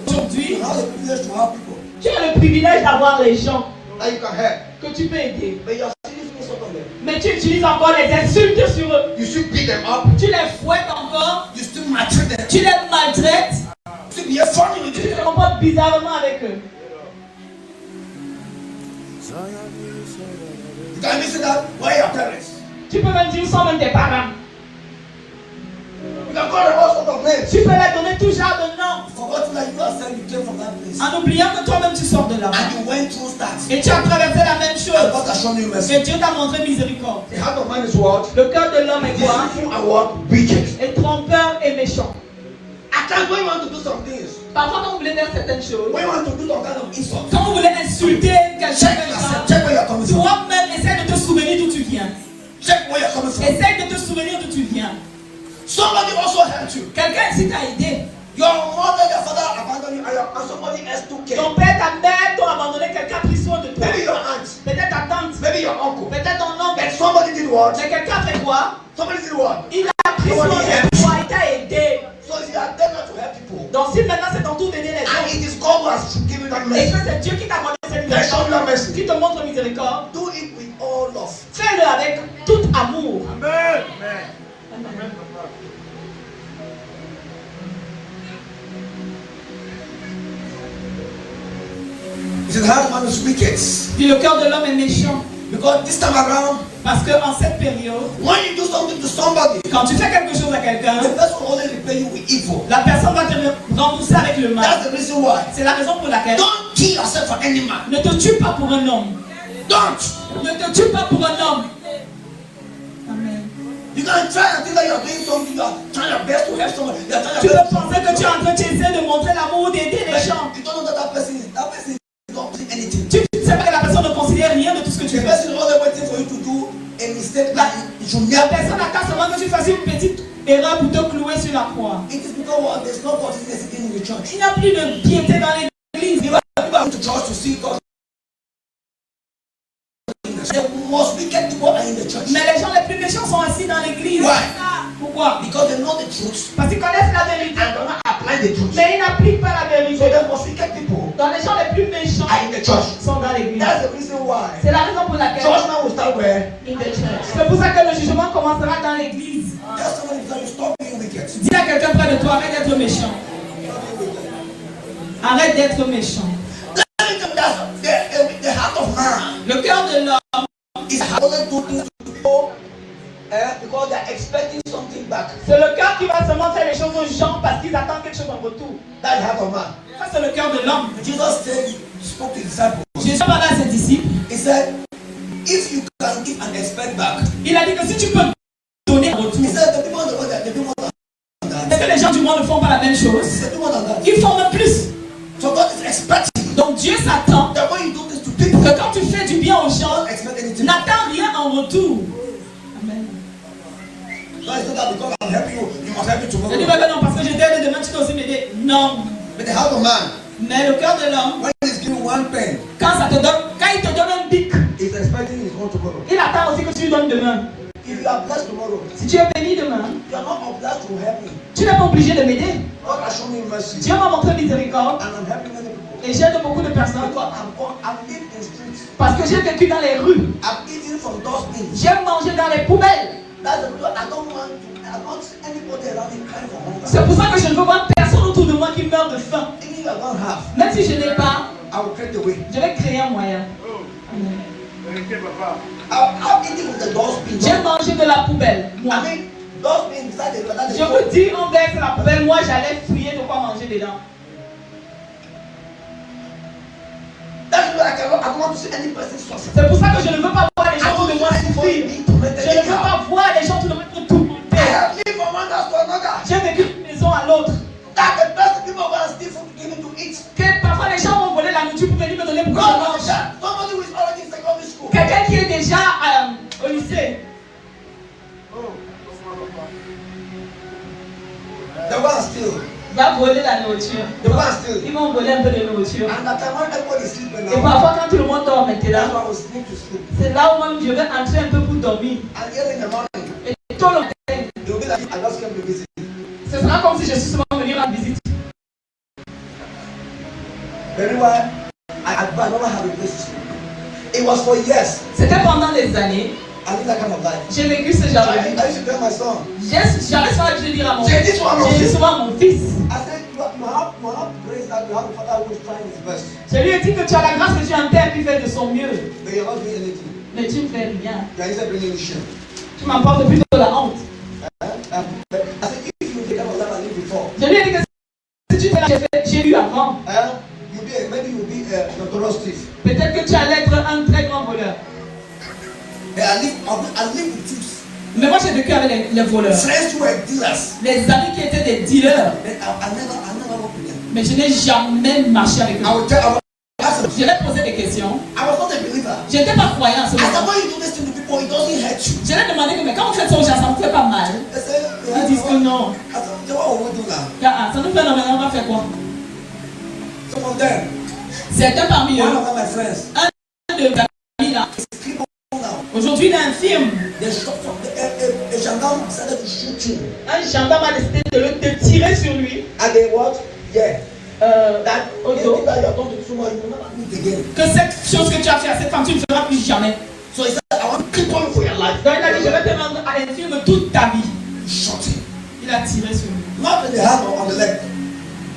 Aujourd'hui, tu as le privilège d'avoir les gens que tu peux aider. Mais tu utilises encore les insultes sur eux. Tu les fouettes encore. Tu les maltraites. Tu te comportes bizarrement avec eux. Tu peux même dire où sont même tes parents. Tu peux leur donner tout genre de noms. En oubliant que toi-même tu sors de là. Et tu as traversé la même chose. Et Dieu t'a montré miséricorde. Le cœur de l'homme est quoi? Et trompeur et méchant. Parfois quand vous voulez faire certaines choses, quand vous voulez insulter quelqu'un, toi-même essaie de te souvenir d'où tu viens. Essaie de te souvenir d'où tu viens. Quelqu'un ici t'a aidé. Ton père, ta mère t'ont abandonné, quelqu'un a pris soin de toi. Peut-être ta tante, peut-être ton oncle. Mais quelqu'un a fait quoi? Il a pris soin de toi, il t'a aidé. Donc si maintenant c'est ton tour d'aider les autres, et que c'est Dieu qui t'a accordé cette miséricorde, qui te montre miséricorde, fais-le avec tout amour. Amen. Amen. Puis le cœur de l'homme est méchant. Parce qu'en cette période, quand tu fais quelque chose à quelqu'un, la personne va te rembourser avec le mal. C'est la raison pour laquelle ne te tue pas pour un homme. Ne te tue pas pour un homme. Amen. Tu peux penser que tu es en train d'essayer de montrer l'amour ou d'aider les gens. Tu sais pas que la personne ne considère rien de tout ce que tu fais. La personne attend seulement que tu fasses une petite erreur pour te clouer sur la croix. Il n'y a plus de piété dans l'église. most wicked people are in the church. Mais les gens les plus méchants sont assis dans l'église. Why? Pourquoi? Because they know the truth Parce qu'ils connaissent la vérité. and do not apply the truth. Mais ils n'appliquent pas la So vérité. the most wicked people Donc les gens les plus méchants are in the church. sont dans l'église. That's the reason why. C'est la raison pour laquelle Judgment will start where? in the church. C'est pour ça que le jugement commencera dans l'église. Tell somebody to stop being wicked. Dis à quelqu'un près de toi, arrête d'être méchant. Arrête d'être méchant. The heart of man Le cœur de l'homme, is only do things to people because they are expecting something back. c'est le cœur qui va seulement faire les choses aux gens parce qu'ils attendent quelque chose en retour. That's the heart of man. Ça, c'est le cœur de l'homme. Jesus said, spoke to his disciples. Jésus parlait à ses disciples. He said, if you can give and expect back. Il a dit que si tu peux donner en retour. He said, the people in the world, they do more than that. Est-ce que les gens du monde ne font pas la même chose? They do more than that. Ils font même plus. So God is expecting Donc Dieu s'attend that when you do this to people, que quand tu fais du bien aux gens, don't expect anything. n'attends rien en retour. Amen. No, it's not that because I'm helping you, you must help me Je dis tomorrow. pas que non, parce que je t'aide demain, tu dois aussi m'aider. Non. But the heart of man, Mais le cœur de l'homme, when he's giving one pen, quand il te donne un bic, he's expecting his own tomorrow. il attend aussi que tu lui donnes demain. If you are blessed tomorrow, Si tu es béni demain, you are not obliged to help me. tu n'es pas obligé de m'aider. God has shown me mercy, Dieu m'a montré miséricorde and I'm helping many people. et j'aide beaucoup de personnes Because I've lived in streets. parce que j'ai vécu dans les rues. I've eaten from dustbins. J'aime manger dans les poubelles. That's the reason I don't want anybody around me crying for hunger. C'est pour ça que je ne veux voir personne autour de moi qui meurt de faim. Even if I don't have, Même si je n'ai pas, I will create the way. je vais créer un moyen. Amen. I've eaten from the dustbin. J'aime manger de la poubelle. Moi. I mean, dustbin beside the road. Je vous dis, on verse la poubelle, moi j'allais fouiller de quoi manger dedans. That's why I don't want to see any person suffer. C'est pour ça que je ne veux pas voir les I gens autour don't de moi want souffrir. anybody to make Je ne veux pas voir les gens autour de moi être I tourmentés. have lived from one house to another. J'ai vécu d'une maison à l'autre. That the best people go and steal food to give me to eat. Que parfois les gens m'ont volé la nourriture pour venir me donner pour que je God mange. knows that. Somebody who is already in secondary school. Quelqu'un qui est déjà au lycée. They go and steal. Va voler la nourriture. They go and steal. Ils vont voler un peu de nourriture. And at the time when everybody is sleeping Et now, parfois quand tout le monde dort that's maintenant, why I was sneak to sleep. c'est là où même je vais entrer un peu pour dormir. And early in the morning, Et tôt le matin, they will be like, I just came to visit. ce sera comme si je suis souvent venu rendre visite. Very well. I never had a place to sleep. It was for years. C'était pendant des années. I lived that kind of life. J'ai vécu ce genre de vie. I used to tell my son, J'arrête souvent de dire à mon J'ai dit souvent à mon j'ai dit fils. souvent à mon fils. I said, you have grace that you have a father who is trying his best. Je lui ai dit que tu as la grâce que tu as un père qui fait de son mieux. But you're not doing anything. Mais tu ne fais rien. You are instead bringing shame. Tu m'apportes plutôt la honte. But I said, if you take up what I lived before, Je lui ai dit que si tu fais la j'ai eu avant, maybe you'll be a notorious thief. peut-être que tu allais être un très grand voleur. But I live with thieves. Mais moi j'ai vécu avec les voleurs. Friends who were dealers. Les amis qui étaient des dealers. Then I never worked with them. Mais je n'ai jamais marché avec eux. I would ask them. Je leur posais des questions. I was not a believer. Je n'étais pas croyant à ce I said, moment. when you do this thing to people, it doesn't hurt you. Je leur demandais que mais quand vous faites ça aux gens, ça ne vous fait pas mal. They said, Ils disent que non. I said, what will we do now? Ça nous fait non, mais on va faire quoi? Some of them, Certains parmi eux, one of my friends, un de mes amis là, is crippled now. aujourd'hui il est infirme. They shot from the gendarme started to shoot him. Un gendarme a décidé de tirer sur lui. And they what? Yeah. That auto. anything that you have done to someone, you will never do it again. Que cette chose que tu as fait à cette femme, tu ne feras plus jamais. So he said, I want to cripple you for your life. Donc il a dit, je vais te rendre à l'infirme toute ta vie. He shot him. Il a tiré sur lui. Not in the hand or on the leg.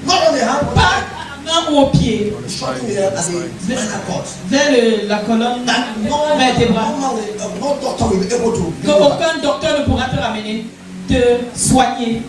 Not on the hand, but Pas à la main ou au pied. he shot him there as a spinal cord. Vers la colonne That no vertébrale. no doctor will be able to. Qu'aucun docteur ne pourra te ramener, te soigner.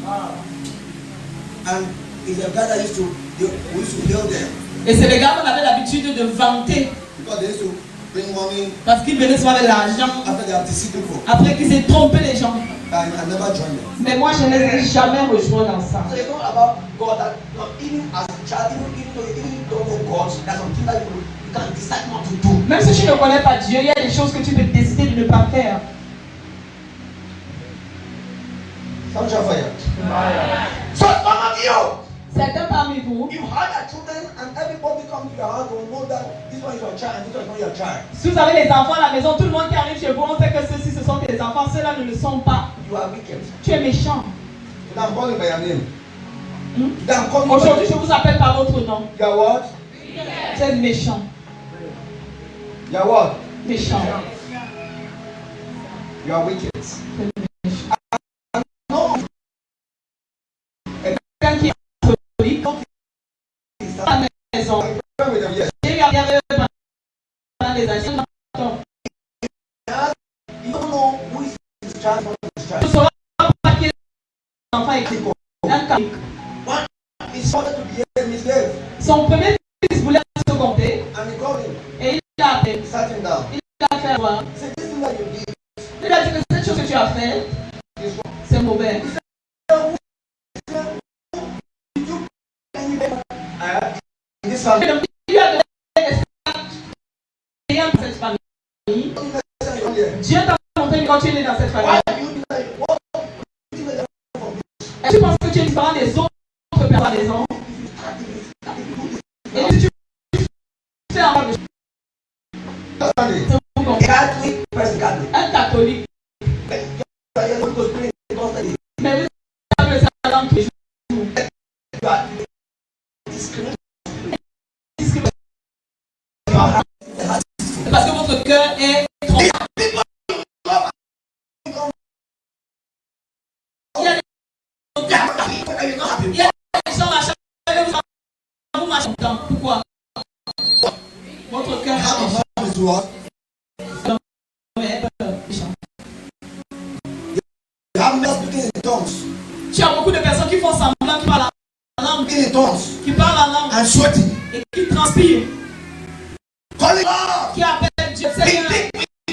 And it's a guy that we used to heal them Et c'est les gars qu'on avait l'habitude de vanter. because they used to bring money Parce qu'ils venaient souvent avec l'argent. after they have deceived people. Après qu'ils aient trompé les gens. I never joined them. Mais moi, je ne les ai jamais rejoints dans ça. So it's not about God that even as a child, even though you don't know God, there's something that you can decide not to do. Même si tu ne connais pas Dieu, il y a des choses que tu peux décider de ne pas faire. Some shall fire. So some of you, Certains parmi vous, you had a children and everybody come to your house will know that this one is your child and this one is not your child. si vous avez des enfants à la maison, tout le monde qui arrive chez vous, on sait que ceux-ci ce sont tes enfants, ceux-là ne le sont pas. You are wicked. Tu es méchant. Now I'm calling by your name. Now I'm calling Aujourd'hui, je vous appelle par votre nom. You are what? Vous êtes méchant. You are what? Méchant. You are wicked. Quelqu'un qui est catholique, à la maison. Yes. J'ai regardé pendant des années. You don't know who is his child, not his Tu ne child. sauras pas qui est l'enfant est un catholique. One is wanted to be misled Son premier fils voulait se compter and he called him. et il a appelé. He sat him down. Il a fait voir. He said, this thing that you did Il a dit que cette chose que tu as faite, is wrong. c'est mauvais. In this family, Donc, il lui a donné l'expérience de cette famille. Dieu t'a montré quand tu es né dans cette famille. why do you think that what do you think that Est-ce que tu penses que tu es différent des autres personnes à la maison? Et si tu fais un pas de Sunday? choses, vous comprenez? Catholic person, Catholic. Un catholique, You are going to pray constantly. mais vous avez le langue tous les jours. You are discriminating. Parce que votre cœur est trompé. Il y a des gens à chaque fois vous marchez dedans. Pourquoi? Votre cœur est Is what? méchant. You have not speaking in tongues. Tu as beaucoup de personnes qui font semblant, qui parlent en langue, Speaking in tongues qui parlent en langue and sweating. et qui transpirent, Calling God. qui appellent Dieu Seigneur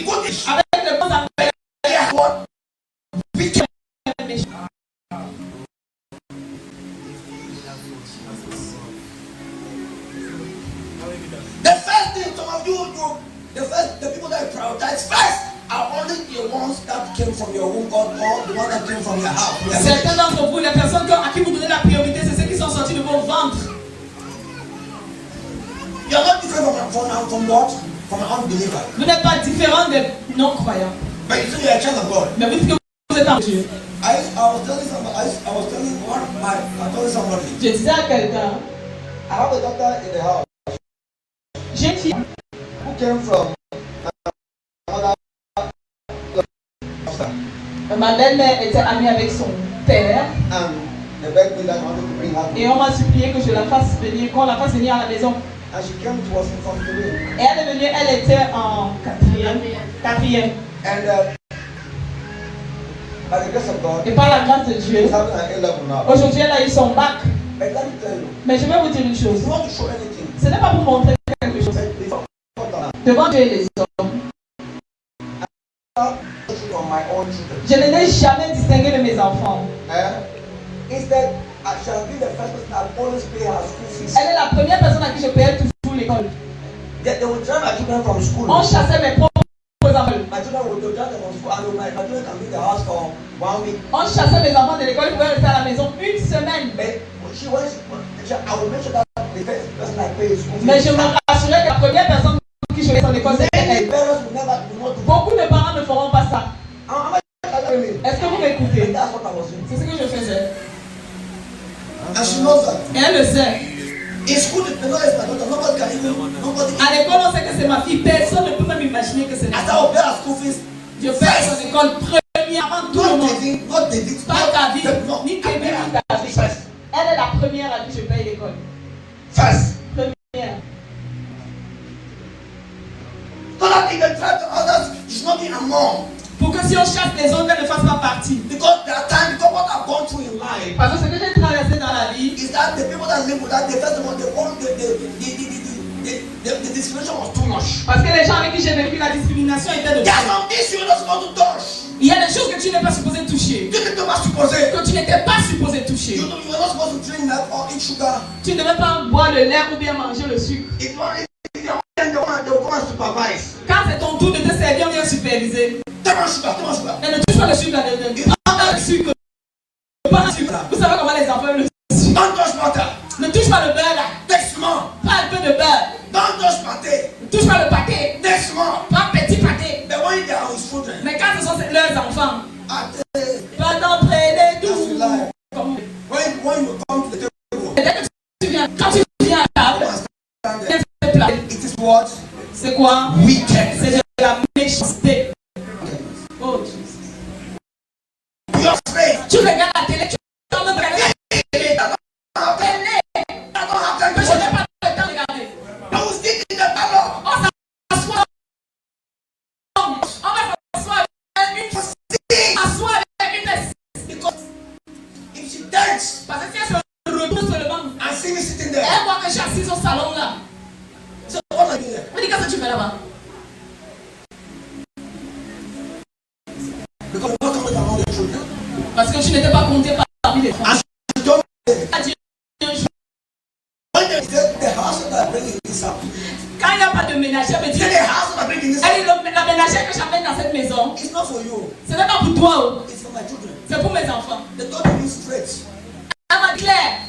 Goodish. avec de bons appels. Yeah, what? Wicked. The first thing some of you do, the people that you prioritize first are only the ones that came from your womb or the ones that came from your house. Certains d'entre vous, les personnes à qui vous donnez la priorité, c'est ceux qui sont sortis de vos ventres. You are not different from what? From an unbeliever. Vous n'êtes pas différents des non-croyants. But you say you are a child of God. Mais vous dites que vous êtes en Dieu. I was telling somebody. Je disais à quelqu'un, I have a daughter in the house j'ai une fille who came from another. ma belle-mère était amie avec son père And they begged me that I wanted to bring her. et on m'a supplié que je la fasse venir, qu'on la fasse venir à la maison. And she came to us from Korea. Et elle est venue, elle était en quatrième. And by the grace of God, Et par la grâce de Dieu, she's having an A-level now. aujourd'hui elle a eu son bac. But let me tell you, Mais je vais vous dire une if chose, you want to show anything, ce n'est pas pour montrer quelque chose. say, before I Devant Dieu et les hommes, on my own children. je ne l'ai jamais distingué de mes enfants. Instead, I shall be the first person that always pay her school fees. Elle est la première personne à qui je payais toujours l'école. They will drive my children from school. On chassait mes propres enfants. My children will drive them from school and my children can be in the house for 1 week. On chassait mes enfants de l'école, ils pouvaient rester à la maison une semaine. But I will make sure that the first person I pay is school fees. Mais je me rassurais que la première personne pour qui je vais son école, c'était Many elle. parents will never do not do. Beaucoup de parents ne feront pas ça. Am I telling you? Est-ce que vous m'écoutez? That's what I was doing. C'est ce que je faisais. And she knows that. Et elle le sait. In school, they know it's my daughter. Nobody can even. Nobody. À l'école, on sait que c'est ma fille. Personne ne peut même imaginer que c'est ma As fille. I will pay her school fees, Je paye son école premièrement tout le monde. not David, Pas David, no, ni Kevin, ni David. First. Elle est la première à qui je paye l'école. First. Première. So that if they try to others, she's not being among. Pour que si on chasse les autres, elle ne fasse pas partie. Because there are times, because what I've gone through in life Parce que ce que j'ai traversé dans la vie, is that the people that live with that, the first of all, the discrimination was too much. parce que les gens avec qui j'ai vécu la discrimination étaient de There are some things you're not supposed to touch. Il y a des choses que tu n'es pas supposé toucher. You think you're not supposed to. Que tu n'étais pas supposé toucher. You're not supposed to drink milk or eat sugar. Tu ne devais pas boire le lait ou bien manger le sucre. If you're they will come and supervise. Quand c'est ton tour de te servir, on vient superviser. Tell me sugar, tell me sugar. Elle ne touche pas le sucre dans le sucre. Pas le sucre. Vous savez comment les enfants aiment le sucre. Don't touch butter. It is what? C'est quoi? Wickedness. C'est de la méchanceté. Oh Jesus. Your faith. Tu regardes la télé, tu es en train de regarder la télé. Mais je n'ai pas le temps de regarder. I was thinking in the parlor. On s'assoit. On va s'asseoir avec une Because if she dance parce que si elle se retourne sur le banc, and see me sitting there, elle voit que je suis assise au salon là. so what are you there? Elle dit qu'est-ce que tu fais là-bas? Because you're not coming around the children. Parce que tu n'étais pas compté parmi les femmes. And she don't. Elle dit, When they say the house that are bringing this up, quand il n'y a pas de ménagère, elle me dit, say the house that are bringing this elle up, dit, la ménagère que j'amène dans cette maison, it's not for you. ce n'est pas pour toi, oh. It's for my children. C'est pour mes enfants. They told me straight. Elle m'a dit clair.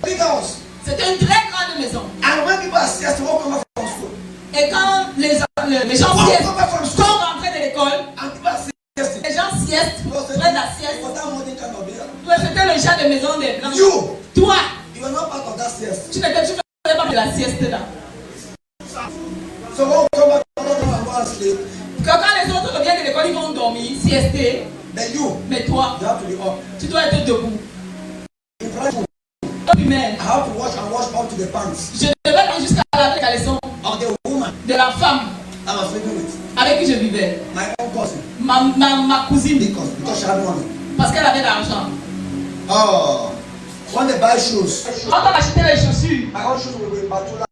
Big house. C'était une très grande maison. And when people are serious, they won't come back from school. Et quand les gens Won't siestent, come back from school. quand on rentrait de l'école, And people are serious. les gens siestent, prennent la sieste. Was that modern kind of beer? Ouais, c'était le genre de maison des blancs. You, Toi, you are not part of that siesta. tu faisais pas de la sieste là. So when we come back, I'm not going to go and sleep. Quand les autres reviennent de l'école, ils vont dormir, siester. Then you, Mais toi, you have to be up. tu dois être debout. In private, Humaine. I have to wash and wash up to the pants Je devais aller jusqu'à laver les caleçons of the woman de la femme I was living with, avec qui je vivais. my own cousin, Ma cousine. because she had money. Parce qu'elle avait de l'argent. Oh, when they buy shoes, Quand on achetait les chaussures, my own shoes will be batula.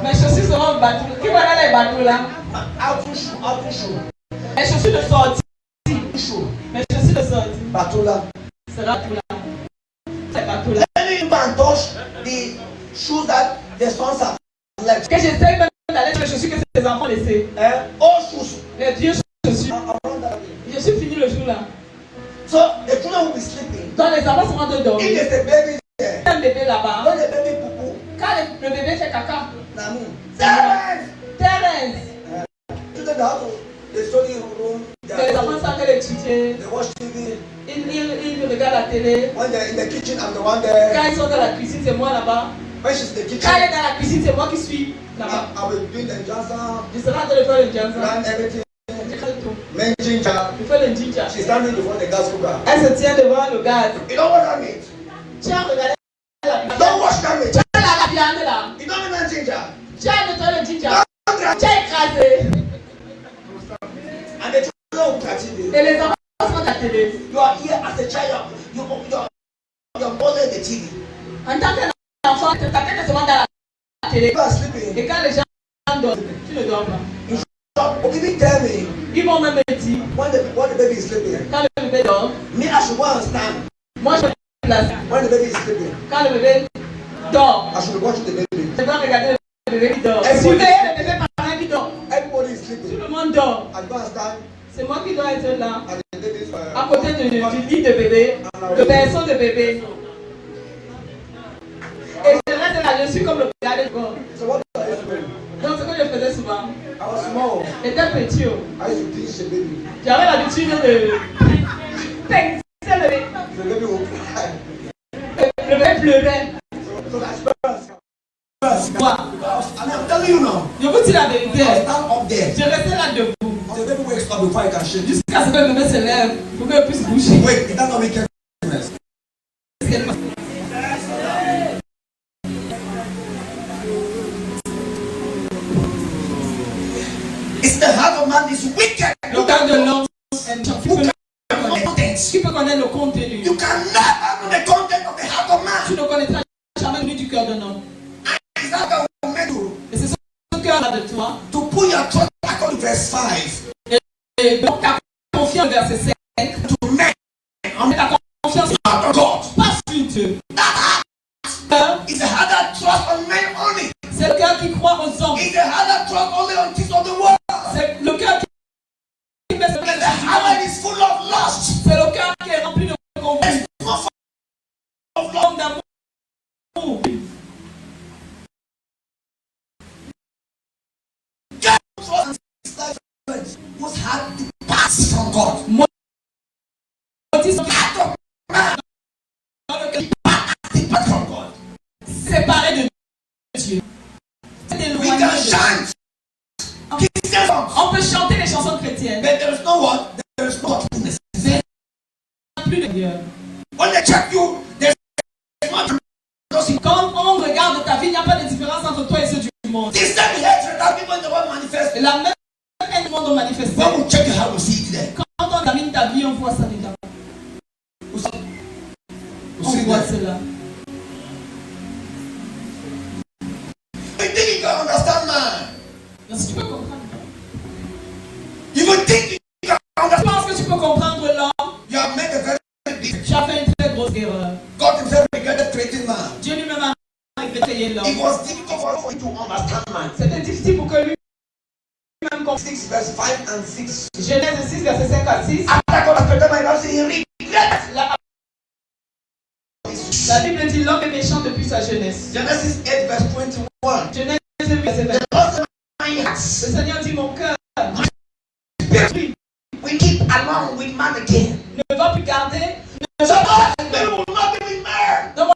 mes chaussures seront bateaux. Qui voilà les bateaux là? Outfit shoe, Mes chaussures de sortie. shoe, Mes chaussures de sortie. batula. Sera tout là. C'est bateau là. Any man touch the shoes that the sons have left. Que j'essaye même d'aller sur les chaussures que ses enfants laissaient. Old shoes. Les vieux chaussures. Around that. Je suis fini le jour là. So the children will be sleeping. Donc les enfants seront de If dormir. there's a baby there, Il y a un bébé là-bas. when the baby poo poo, Quand le bébé fait caca, Namu, Terrence! Terence, Children that have to, they study in room, les enfants savent étudier. they watch TV. Ils regardent la télé. When they're in the kitchen, I'm the one there. Quand ils sont dans la cuisine, c'est moi là-bas. When she's in the kitchen, Quand elle est dans la cuisine, c'est moi qui suis là-bas. I will do the Johnson, Je serai en train de faire le ginger. grind everything. Je fais tout. Men ginger. Je fais le ginger. She's standing before the gas cooker. Elle se tient devant le gaz. You know what that means? Tu as regardé la viande. Don't wash that meat. Tu as la viande là. You don't need ginger. Tu as nettoyé le ginger. Don't grind. Tu as écrasé. And the children will catch it. Et les enfants sont à la télé. You are here as a child. You're holding the TV. En tant qu'enfant, ta tête se met dans la télé. You are sleeping. Et quand les gens dorment, tu ne dors pas. You didn't tell me Ils vont même me dire, when the baby is sleeping. quand le bébé dort, Me, I should go and stand moi je me place. when the baby is sleeping. Quand le bébé dort, I should watch the baby. je dois regarder le bébé qui dort. Everybody- Surveiller le bébé pendant qu'il dort. Everybody is Tout sleeping. le monde dort. I go and stand C'est moi qui dois être là, and the baby is à côté du lit de bébé, de berceau de bébé. Et je reste là, je suis comme le regard de corps. So what are you doing? Donc ce que je faisais souvent, I was small. j'étais petit. Oh. I used to teach the baby. J'avais l'habitude de pincer le bébé. The baby will cry. Le bébé pleurait. So that's first. Moi, And I'm telling you now, je vous dis la I vérité. stand up there. Je restais là debout. The baby wakes up before I can shake. Jusqu'à ce que le bébé se lève, pour que je puisse bouger. Wait, is that not wickedness? It's the heart of man is wicked. Le cœur de l'homme Contents. qui peut connaître le contenu. You can never know the content of the heart of Tu man. ne connaîtras jamais le du cœur d'un homme. Is that what we meant to? Et c'est ce cœur-là de toi. To put your trust according to verse 5. Et donc ta confiance, verset 5, To men en met ta confiance on God. pas sur Dieu. It's the heart that trusts on men only. C'est le cœur qui croit aux hommes. It's the heart that trusts only on things of the world. C'est le cœur qui met sur And the heart that is full of lust. C'est le cœur qui est rempli de conviction, Of love. d'amour. Whose heart departs from God. Maudit son Heart of man dans le cœur departs from God. séparé de chant Christian songs. On peut chanter les chansons chrétiennes. But there is no what? There is no godliness. Mais plus de Dieu. When they check you, there's not. Quand on regarde ta vie, il n'y a pas de différence entre toi et ceux du monde. This same hatred that people in the world manifest. Et la même haine du monde ont manifesté. When we check how we see it there. Quand on examine ta vie, on voit ça dedans. On voit cela. You think you can understand man? Donc, si tu peux comprendre. You would think you can Je understand. pense que tu peux comprendre l'homme. You have made a very big. Tu as fait une très grosse erreur. God himself regretted creating man. Dieu lui-même a créé l'homme. It was difficult for him to understand man. C'était difficile pour que lui-même comprenne. 6 verse 5 and 6. Genèse 6, verset 5 à 6. After God has created man, he regretted. La Bible dit l'homme est méchant depuis sa jeunesse. Genesis 8 verse 21. Genèse 8, verset 21. Le Seigneur dit mon cœur We keep along with man again. ne va plus garder. Ne So va God pas will not be with man. Donc,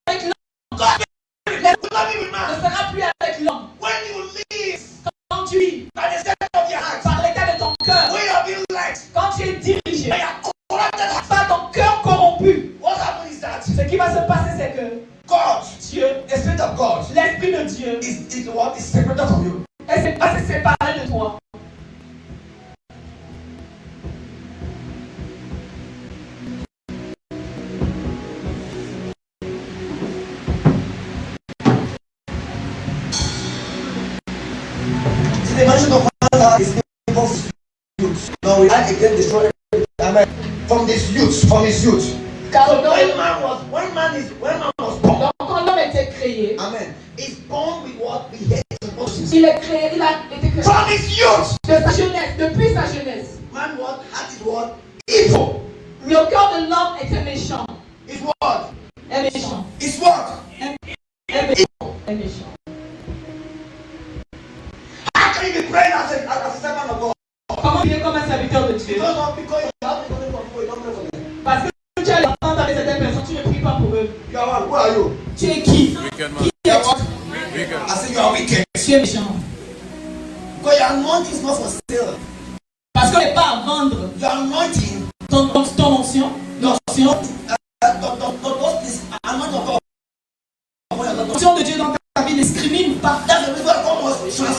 avec l'homme. God will not be with Ne man. sera plus avec l'homme. When you live Quand tu vis by the state of your heart, par l'état de ton cœur, when you are being led quand tu es dirigé by a corrupted heart, par ton cœur corrompu, what happens is that ce qui va se passer, c'est que God, Dieu, the Spirit of God, l'Esprit de Dieu, is what is separated from you. va se séparer de toi. See, the mention of Father is involves youth. Now we are again destroying from this youth, from his youth. Car So l'homme, when man was born, donc quand l'homme était créé, amen, is born with what we hate. il est créé, il a été créé From his youth, de sa jeunesse, depuis sa jeunesse. man what heart is what evil. Le cœur de l'homme était méchant. Is what Est méchant. is what Est méchant. Est méchant. how can you be praying as a servant of God? Comment vivre comme un serviteur de Dieu? Because you have to pray for people, you don't pray for them. Parce que tu as l'entente avec certaines personnes, tu ne pries pas pour eux. You are what? Who are you? Tu es qui? Wicked man. Qui You are es-tu? what? I say you are wicked. Tu es méchant. Because your anointing is not for sale. Parce qu'on n'est pas à vendre Your anointing, ton onction. L'onction those anointing of God. l'onction de Dieu dans ta vie ne discrimine pas. That's the reason why God was transforming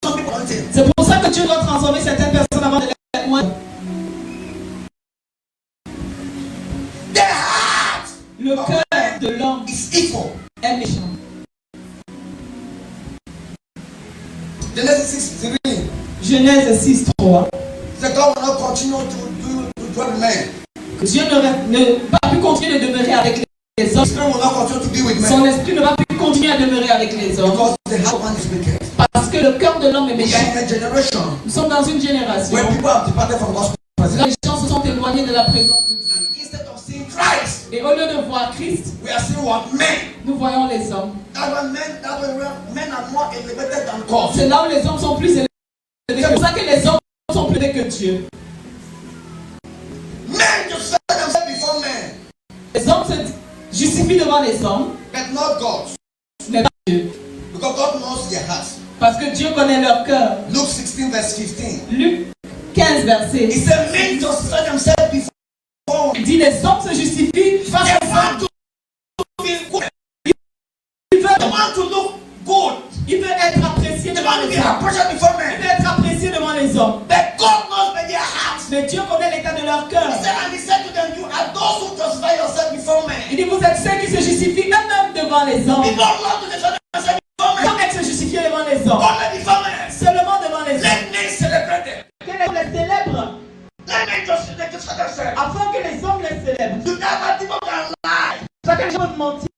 some people anointing. C'est pour ça que Dieu doit transformer certaines personnes avant de les mettre loin. The heart Le cœur de l'homme is evil. est méchant. Genesis 6:3. Genèse 6, 3. The God will not continue to dwell with men. Dieu ne va plus continuer de demeurer avec les hommes. The Spirit will not continue to be with Son men. esprit ne va plus continuer à demeurer avec les hommes. Because the heart of man is wicked. Parce que le cœur de l'homme est We méchant. are in a generation Nous sommes dans une génération where people have departed from God's où presence. les gens se sont éloignés de la présence de Dieu. Instead of seeing Christ, Et au lieu de voir Christ, we are seeing what men. nous voyons les hommes. That's why men are more elevated than God. C'est là où les hommes sont plus élevés. C'est pour ça que les hommes sont plus élevés que Dieu. Men just set themselves before men, Les hommes se justifient devant les hommes, but not God. mais pas Dieu. Because God knows their hearts. Parce que Dieu connaît leur cœur. Luke 16 verse 15. Luc 15, He verset. said men just set themselves before. Il dit les hommes se justifient face They aux want hommes. to be good. Ils veulent, They want to look good. ils veulent être appréciés They devant want to les be hommes. appreciated before Ils men. veulent être appréciés devant les hommes. But God knows by their hearts. Mais Dieu connaît l'état de leur cœur. And he said to them, you are those who justify yourself before men. Il dit vous êtes ceux qui se justifient eux-mêmes devant les hommes. People love to justify themselves before men. Sans être se justifier devant les hommes. Only before men. Seulement devant les hommes. Let men celebrate them. Que les célèbres. Let men justify themselves. Afin que les hommes les célèbrent. You never people can lie. Afin que les gens peuvent mentir.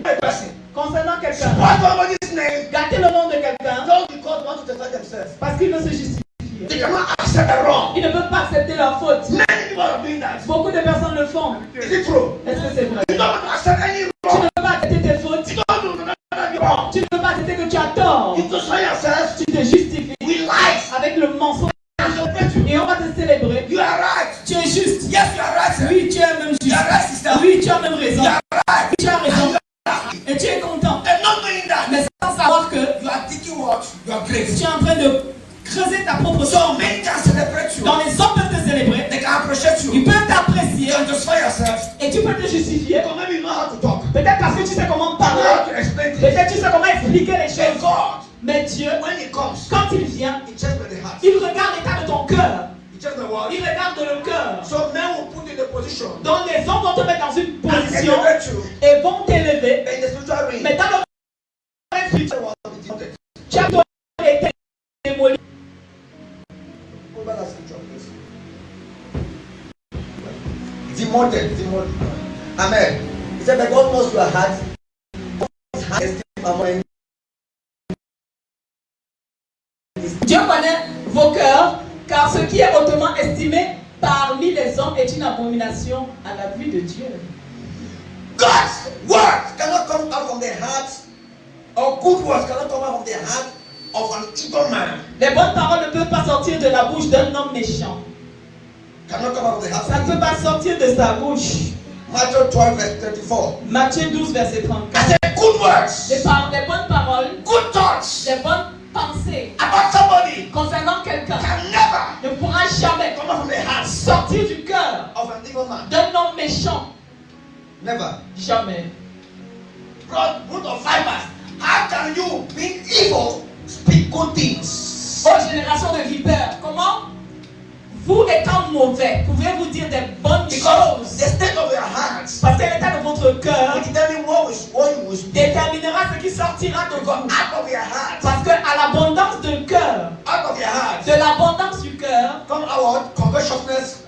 A person. Concernant quelqu'un. What somebody's name? Gâter le nom de quelqu'un. Just because they want to justify themselves. Parce qu'ils veulent se justifier. They cannot accept the wrong. Ils ne peuvent pas accepter leur faute. Many people are doing that. Beaucoup de personnes le font. Is it true? Est-ce que c'est vrai? You don't want to accept any Tu wrong. ne peux pas accepter tes fautes. You don't want to be wrong. Tu ne peux pas accepter que tu as tort. You justify yourself. Tu te justifies We lie. avec le mensonge. And celebrate you. Et on va te célébrer. You are right. Tu es juste. Yes, you are right. Sir. Oui, tu es même juste. You are right, sister. Oui, tu as même raison. You are right. Tu as raison. And Et tu es content. not knowing that, Mais sans savoir que you are thinking what? Your grave. Tu es en train de creuser ta propre So tombe. many can celebrate you. Dans les hommes peuvent te célébrer, They can appreciate ils you. peuvent t'apprécier You can justify yourself. et tu peux te justifier. Because maybe you know how to talk. Peut-être parce que tu sais comment You know how parler, to explain things. peut-être tu sais comment expliquer les And choses. God, Mais Dieu, when He comes, quand il vient, He checks with the heart. il regarde l'état de ton cœur. He checks the word. Il regarde le cœur. So men will put you in a position Donc les hommes vont te mettre dans une and position elevate you. et vont t'élever. In the spiritual realm, Mais dans le spirituel, you will be demoted. tu as été démoli. Go back to that scripture, please. Demoted, demoted. Amen. He said, "But God knows your heart. God's heart is still among." Dieu connaît vos cœurs, car ce qui est hautement estimé parmi les hommes est une abomination à la vue de Dieu. God's word cannot come out from the heart, or good words cannot come out from the heart of an evil man. Les bonnes paroles ne peuvent pas sortir de la bouche d'un homme méchant. Cannot come out of the heart. Ça ne peut pas sortir de sa bouche. Matthew 12 verse 34. Matthieu 12, verset I 34. said good words, Des bonnes paroles, good thoughts des bonnes pensées about somebody concernant quelqu'un can never ne pourra jamais come out from the heart sortir du cœur of an evil man. d'un homme méchant. Never. Jamais. Root of fibers. How can you, being evil, speak good things? Ô génération de vipères, comment vous étant mauvais, pouvez-vous dire des bonnes Because choses? the state of your hearts Parce que l'état de votre cœur will determine what you will speak. déterminera ce qui sortira de Because vous. out of your heart, Parce que à l'abondance de cœur, out of your heart, de l'abondance du cœur, come out covetousness,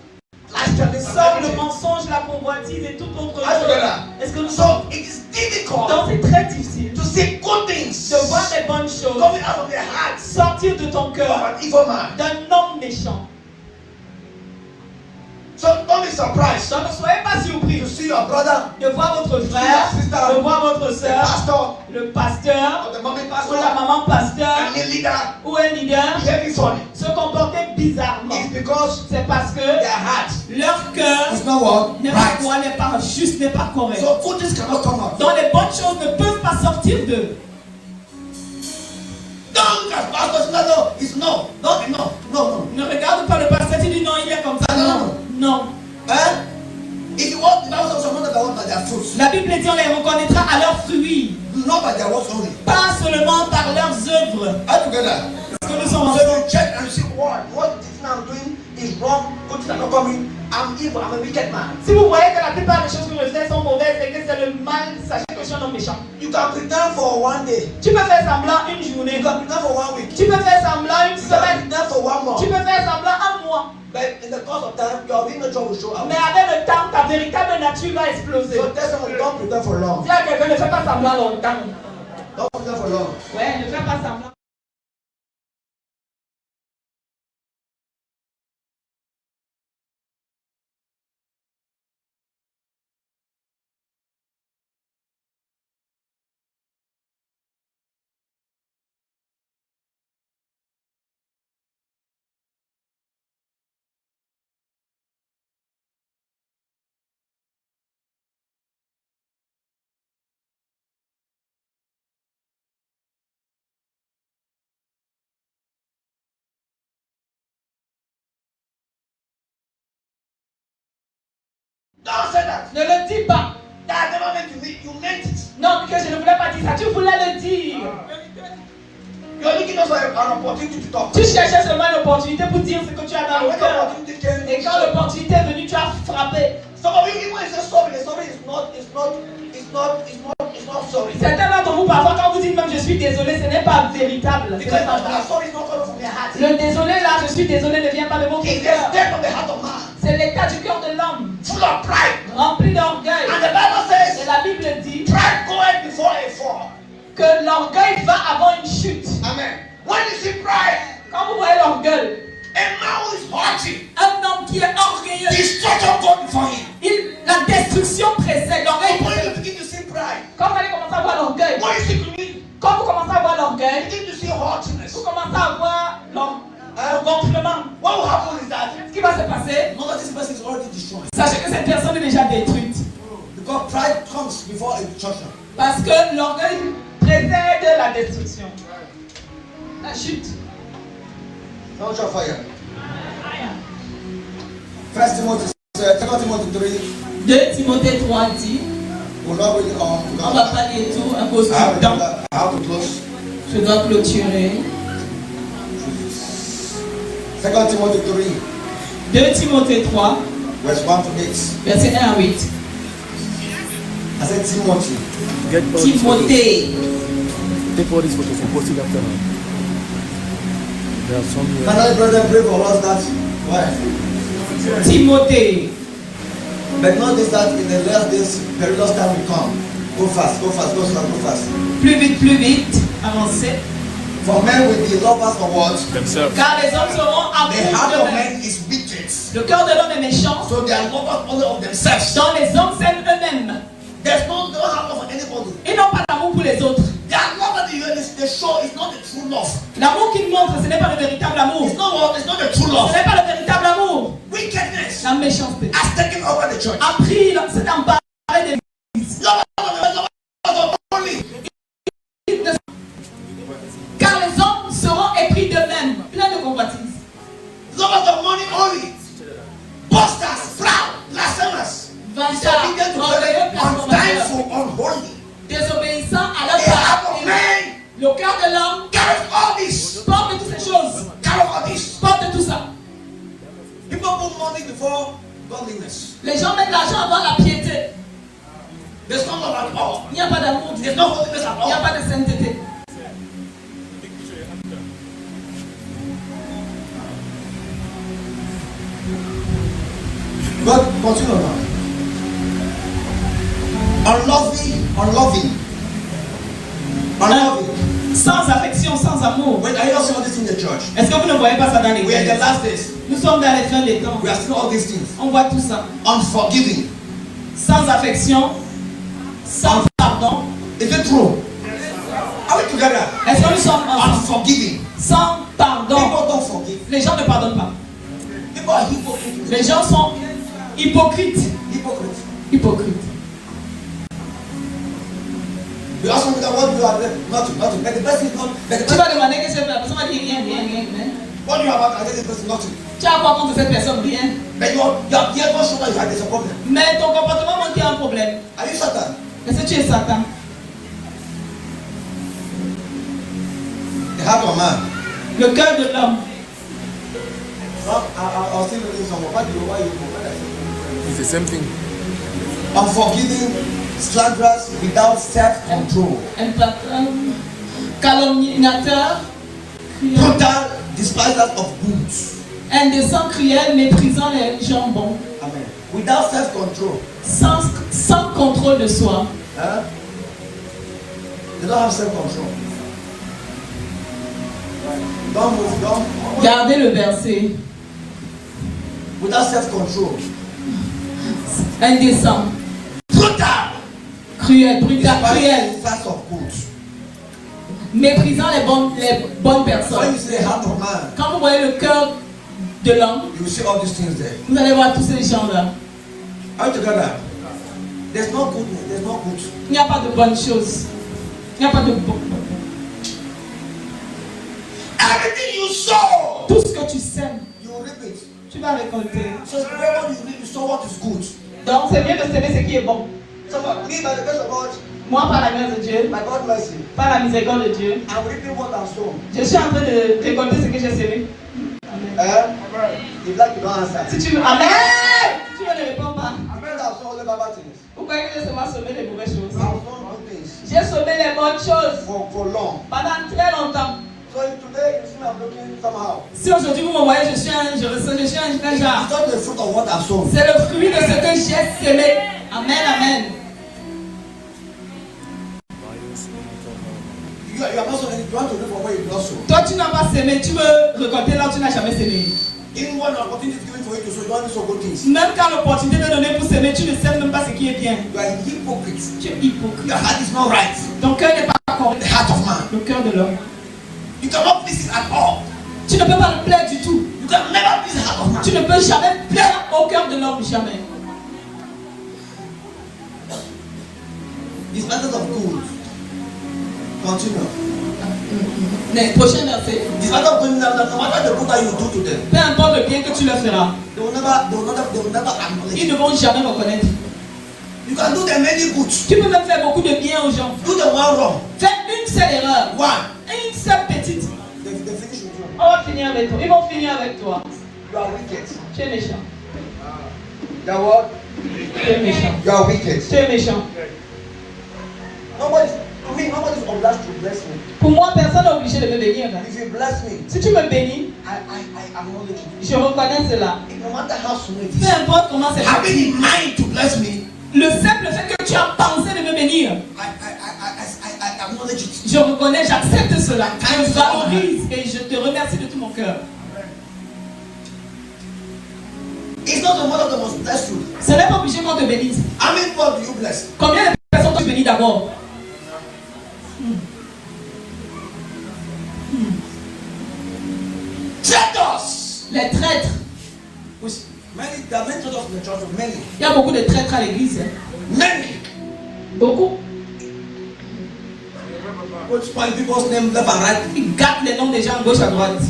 lasciviousness, sort le everything. mensonge, la convoitise et toute autre Are you chose. together? Est-ce que nous So sommes? it is difficult Donc c'est très difficile to see good things de voir des bonnes choses coming out of your heart sortir de ton of cœur an evil man. d'un homme méchant. So don't be surprised Donc ne soyez pas surpris to see your brother, de voir votre frère, de voir votre the soeur, pastor, le pasteur, or the mommy ou pastor, la maman pasteur, and the leader ou un leader behaving funny. se comporter bizarrement. It's because C'est parce que their heart leur cœur is not what? n'est pas juste, n'est pas correct. So good things cannot come out. Donc les bonnes choses ne peuvent pas sortir d'eux. Don't look at pastors. No, it's no. No. Ne regarde pas le pasteur, tu dis non, il est comme ça. Non, non. Eh? If you want, the Bible says someone that walk by their fruits, La Bible dit on les reconnaîtra à leurs fruits, not by their works only. pas seulement par leurs œuvres. Are you together? Parce que nous sommes So ensemble. you check and see what this thing I'm doing is wrong. Good things are not coming. I'm evil. I'm a wicked man. Si vous voyez que la plupart des choses que je fais sont mauvaises et que c'est le mal, sachez que je suis un homme méchant. You can pretend for one day. Tu peux faire semblant une journée, You can pretend for 1 week. tu peux faire semblant une You can semaine, pretend for 1 month. tu peux faire semblant un mois. But in the course of time, your real nature will show up. Mais avec le temps, ta véritable nature va exploser. So tell someone, don't pretend for long. Dis à quelqu'un, ne fais pas semblant longtemps. Don't pretend for long. Ouais, ne fais pas semblant. Don't say that. Ne le dis pas. That never meant to me. You meant it. Non, que je ne voulais pas dire ça. Tu voulais le dire. You're looking for an opportunity to talk. Tu cherchais seulement une opportunité pour dire ce que tu as dans And le when the cœur. opportunity came, Et quand l'opportunité est venue, tu as frappé. some of you, even if you say sorry, the sorry is not sorry. Certains d'entre vous, parfois, quand vous dites même je suis désolé, ce n'est pas véritable. Ce Because n'est pas vrai. that sorry is not coming from your heart. Le désolé là, je suis désolé, ne vient pas de votre It's the cœur. state of the heart of man, C'est l'état du cœur de l'homme, full of pride. rempli d'orgueil. And the Bible Et says, la Bible dit pride goeth before a fall. que l'orgueil va avant une chute. Amen. When you see pride, Quand vous voyez l'orgueil, a man who is haughty, un homme qui est orgueilleux, destruction goes before him. la destruction précède. L'orgueil When précède. you begin to see pride, Quand vous allez commencer à voir l'orgueil, when you see greed, quand vous commencez à voir you l'orgueil, begin to see haughtiness. vous commencez à voir le gonflement. What will happen is that Ce qui va se passer, know that this person is already destroyed. sachez que cette personne est déjà détruite. Because pride comes before a destruction. Parce que l'orgueil précède la destruction. La chute. Don't your fire. First Timothy, 2 Timothy 3. 2 Timothée 3 dit, We'll not read it all. on va pas lire tout à cause du temps. I have to close. Je dois clôturer. 2 Timothy 3, 2 Timothée 3, verse 1 to 8. verset 1 à 8. I said Timothy. Get all these photos. Timothée. Take all these photos and post it after now. There are some here. Can I brother pray for us that? Why? Timothée. But notice that in the last days, perilous time will come. Go fast, go fast, go fast, go fast. Plus vite, avancez. For men will be lovers of what? Themselves. Car les hommes seront The heart amoureux of d'eux-mêmes. men is wicked. Le cœur de l'homme est méchant. So they are lovers only of themselves. Dans les hommes s'aiment eux-mêmes. They don't have love for anybody. Ils n'ont pas d'amour pour les autres. Their love that they show is not the true love. L'amour qu'ils montrent, ce n'est pas le véritable amour. It's not what, it's not the true Ce love. n'est pas le véritable amour. Wickedness La méchanceté has taken over the church. a pris cet embarras de Lovers only. l'église. Car les hommes seront épris d'eux-mêmes, pleins de convoitises. Lovers of money only. Busters, proud, blasphemers. Disobedient to parents, unthankful, unholy. Désobéissants à leur The heart parents. of man Le cœur de l'homme carries all this. porte toutes ces choses. Carry all this. Porte tout ça. People put money before godliness. Les gens mettent l'argent avant la piété. There's no love at all. Il n'y a pas d'amour. There's no holiness at Il n'y a all. pas de sainteté. God, continue now. Unloving. Sans affection, sans amour. Wait, are you not seeing all this in the church? Est-ce que vous ne voyez pas ça dans We are in l'église? the last days. Nous sommes dans les fins des temps. We are seeing all these things. On voit tout ça. Unforgiving. Sans affection, sans pardon. Is it true? Are we together? Est-ce que nous sommes ensemble? Unforgiving. Sans pardon. People don't forgive. Les gens ne pardonnent pas. People are hypocrites. Les gens sont hypocrites. Hypocrites. Hypocrites. We ask something that what you have there. Nothing. But the person is not. But the Tu person, vas demander qu'est-ce que la personne va dire rien. what do you have against this person? Nothing. Tu as quoi contre cette personne? Rien. But your behavior shows that you have there's a problem. Mais ton comportement montre qu'il y a un problème. Are you Satan? Est-ce que tu es Satan? The heart of man. Le cœur de l'homme. I'll still reading some more. Why you It's the same thing. unforgiving, slanderous, without self-control, Calomniateur. brutal, despisers of goods. Indécent, cruel, méprisant les gens bons. Amen. Without self-control. Sans contrôle de soi. Huh? They don't have self-control. Don't move. Gardez le verset. Without self-control. Indécent. Brutal. Cruel. Despisers of goods. Méprisant les bonnes When you personnes. see the heart of man, Quand vous voyez le cœur de l'homme, you will see all these things there. vous allez voir tous ces gens-là. Are you together? There's no goodness. There's no good. Il n'y a pas de bonnes choses. Il n'y a pas de bon. Everything you sow, Tout ce que tu sèmes, you will reap it. tu vas récolter. So wherever you reap, you sow what is good. Donc c'est mieux de s'aimer ce qui est bon. So me, by the grace of God, Moi, par la grâce de Dieu, by God's mercy, par la miséricorde de Dieu, I'm reaping what I've sown. je suis en train de récolter ce que j'ai semé. Amen. If like you don't answer. Si tu veux, Amen. Si tu ne réponds pas, Amen. I've sown only bad things. vous croyez que j'ai seulement semé les mauvaises choses? I've sown good things J'ai semé les bonnes choses for long. pendant très longtemps. So today you see me, I'm looking somehow. Si aujourd'hui vous me voyez, je suis un genre. It's not the fruit of what I've sown. C'est le fruit de ce que j'ai semé. Amen, amen. You are not sowing. You want to reap from where you not sow. Toi, tu n'as pas semé, tu veux récolter là où tu n'as jamais semé. Even when an opportunity is given for you to sow, you don't sow good things. Même quand l'opportunité t'est donnée pour s'aimer, tu ne sèmes même pas ce qui est bien. You are a hypocrite. Tu es hypocrite. Your heart is not right. Ton cœur n'est pas correct. The heart of man. Le cœur de l'homme. You cannot please it at all. Tu ne peux pas le plaire du tout. You can never please the heart of man. Tu ne peux jamais plaire au cœur de l'homme, jamais. These matters of good. Continue. Prochain verset. No matter the good that you do to them, Peu importe le bien que tu leur feras, they will never acknowledge ils it. ne vont jamais reconnaître. You can do them many good. Tu peux même faire beaucoup de bien aux gens. Do them one wrong. Fais une seule erreur. One. Une seule petite. They finish with you. On va finir avec toi. Ils vont finir avec toi. You are wicked. Tu es méchant. You are what? Tu es méchant. You are wicked. Tu es méchant. Nobody's obliged to bless me. Pour moi, personne n'est obligé de me bénir. Hein. If you bless me, Si tu me bénis, I acknowledge it. je reconnais cela. No matter how small it Peu is. importe comment c'est Having fait. in mind to bless me, Le simple fait que tu as pensé de me bénir, I acknowledge it. je reconnais, j'accepte cela. Je valorise et je te remercie de tout mon cœur. It's not the one of the most blessed you. Ce n'est pas obligé qu'on te bénisse. How many people do you bless? Combien de personnes tu bénis d'abord? Traitors. Les traîtres. Which many, there are many traitors in the church. Many. Il y a beaucoup de traîtres à l'église. Hein. Many. Beaucoup. Which spoil people's name left and right. Ils gâtent les noms des gens à gauche à droite.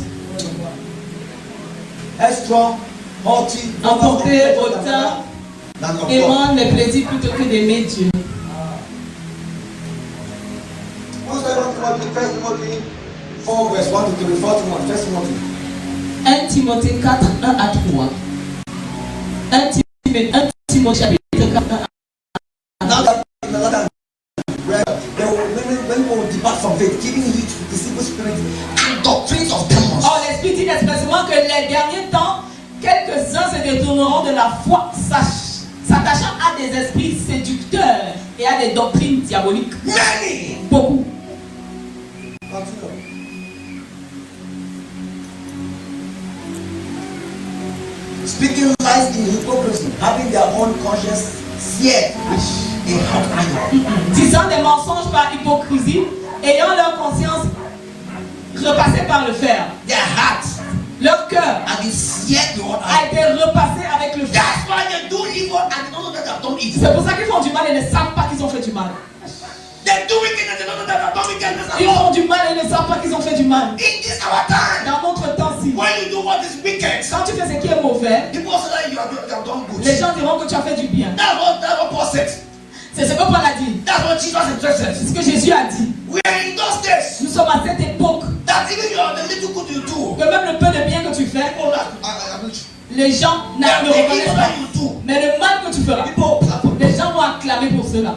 Headstrong, haughty, Emporté, hautain, than of God. aimant les plaisirs plutôt que d'aimer Dieu. What's that? First Timothy 4 verse 1 to 3. 4 to 1. First Timothy. 1 Timothée 4, 1 à 3. 1 Timothée chapitre 4, 1 à 3. Now that where when people depart from faith, giving heed to deceitful spirits and doctrines of demons. Or, l'Esprit dit expressément que les derniers temps, quelques-uns se détourneront de la foi, s'attachant à des esprits séducteurs et à des doctrines diaboliques. Many. Beaucoup. Continue. Speaking lies in hypocrisy, having their own conscience seared with a hot iron. Disant des mensonges par hypocrisie, ayant leur conscience repassée par le fer. Their heart Leur cœur has been seared with hot a iron. été repassé avec le fer. That's why they do evil and they don't know that they have done evil. C'est pour ça qu'ils font du mal et ne savent pas qu'ils ont fait du mal. They do wickedness, they don't know that they have done wickedness at Ils all. font du mal et ne savent pas qu'ils ont fait du mal. In this our time, Dans notre temps-ci, when you do what is wicked, quand tu fais ce qui est mauvais, people say that you have done good. les gens diront que tu as fait du bien. That's what Paul said. C'est ce que Paul a dit. That's what Jesus C'est said. ce que Jésus a dit. We are in those days Nous sommes à cette époque that even the little good you do, que même le peu de bien que tu fais, people acknowledge. les gens ne The le evil reconnaissent that pas. you do, Mais le mal que tu feras, people clap. les gens vont acclamer pour cela.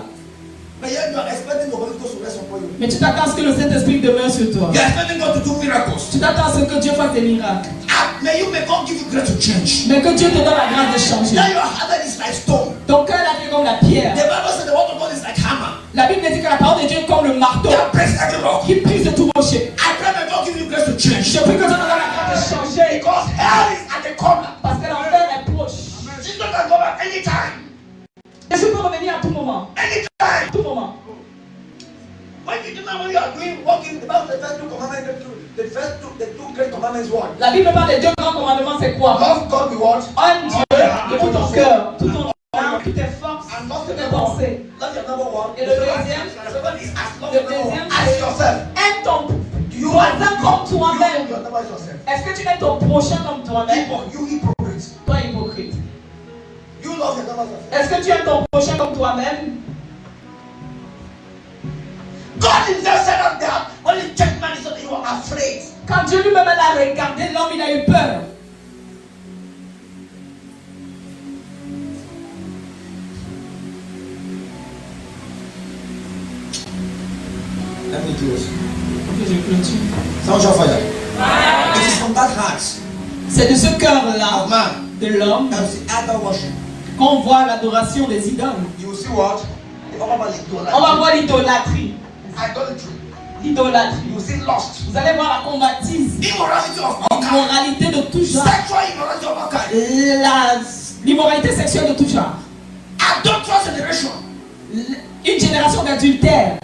But yet you are expecting the Holy Ghost to rest upon you. Mais tu t'attends à ce que le Saint-Esprit demeure sur toi. You are expecting God to do miracles. Tu t'attends à ce que Dieu fasse des miracles. And may God give you grace to change. Mais que Dieu te donne la grâce de changer. Now your heart is like stone. Ton cœur est comme la pierre. The Bible says the word of God is like hammer. La Bible dit que la parole de Dieu est comme le marteau That breaks every rock. qui brise de tout rocher. I pray that God give you grace to change. Je prie que Dieu te donne la grâce de changer. Because hell is at the corner. Parce que l'enfer est proche. Jesus can go back anytime. Jésus peut revenir à tout moment. Anytime. À tout moment. When you are doing walking, the Bible, the first two commandments, the two great commandments, what? La Bible parle des deux grands commandements, c'est quoi? Love God with what? Aime Dieu de tout ton cœur, tout ton âme, toutes tes forces, And love toutes the tes number one. pensées. Love your number one. Et le deuxième? Second is ask. Love Le your number one. deuxième, Ask yourself. Aime ton You voisin comme you toi-même. your number is yourself. Est-ce que tu aimes ton prochain comme toi-même? You hypocrite. Toi hypocrite. You love your number is yourself. Est-ce que tu aimes ton prochain comme toi-même? God himself said up there when he checked man, he said you were afraid. Quand Dieu lui-même l'a regardé, l'homme il a eu peur. Let me close. Je clôture. Sound your fire. It is from that heart C'est de ce of cœur-là man de l'homme that we see idol worship. qu'on voit l'adoration des idoles. You will see what? The other On va voir l'idolâtrie. idolatry. L'idolâtrie. You will see lust. Vous allez voir la convoitise, Immorality of all kinds. l'immoralité de tout genre, Sexual immorality of all kinds. l'immoralité sexuelle de tout genre, Adulterous generation. une génération d'adultères,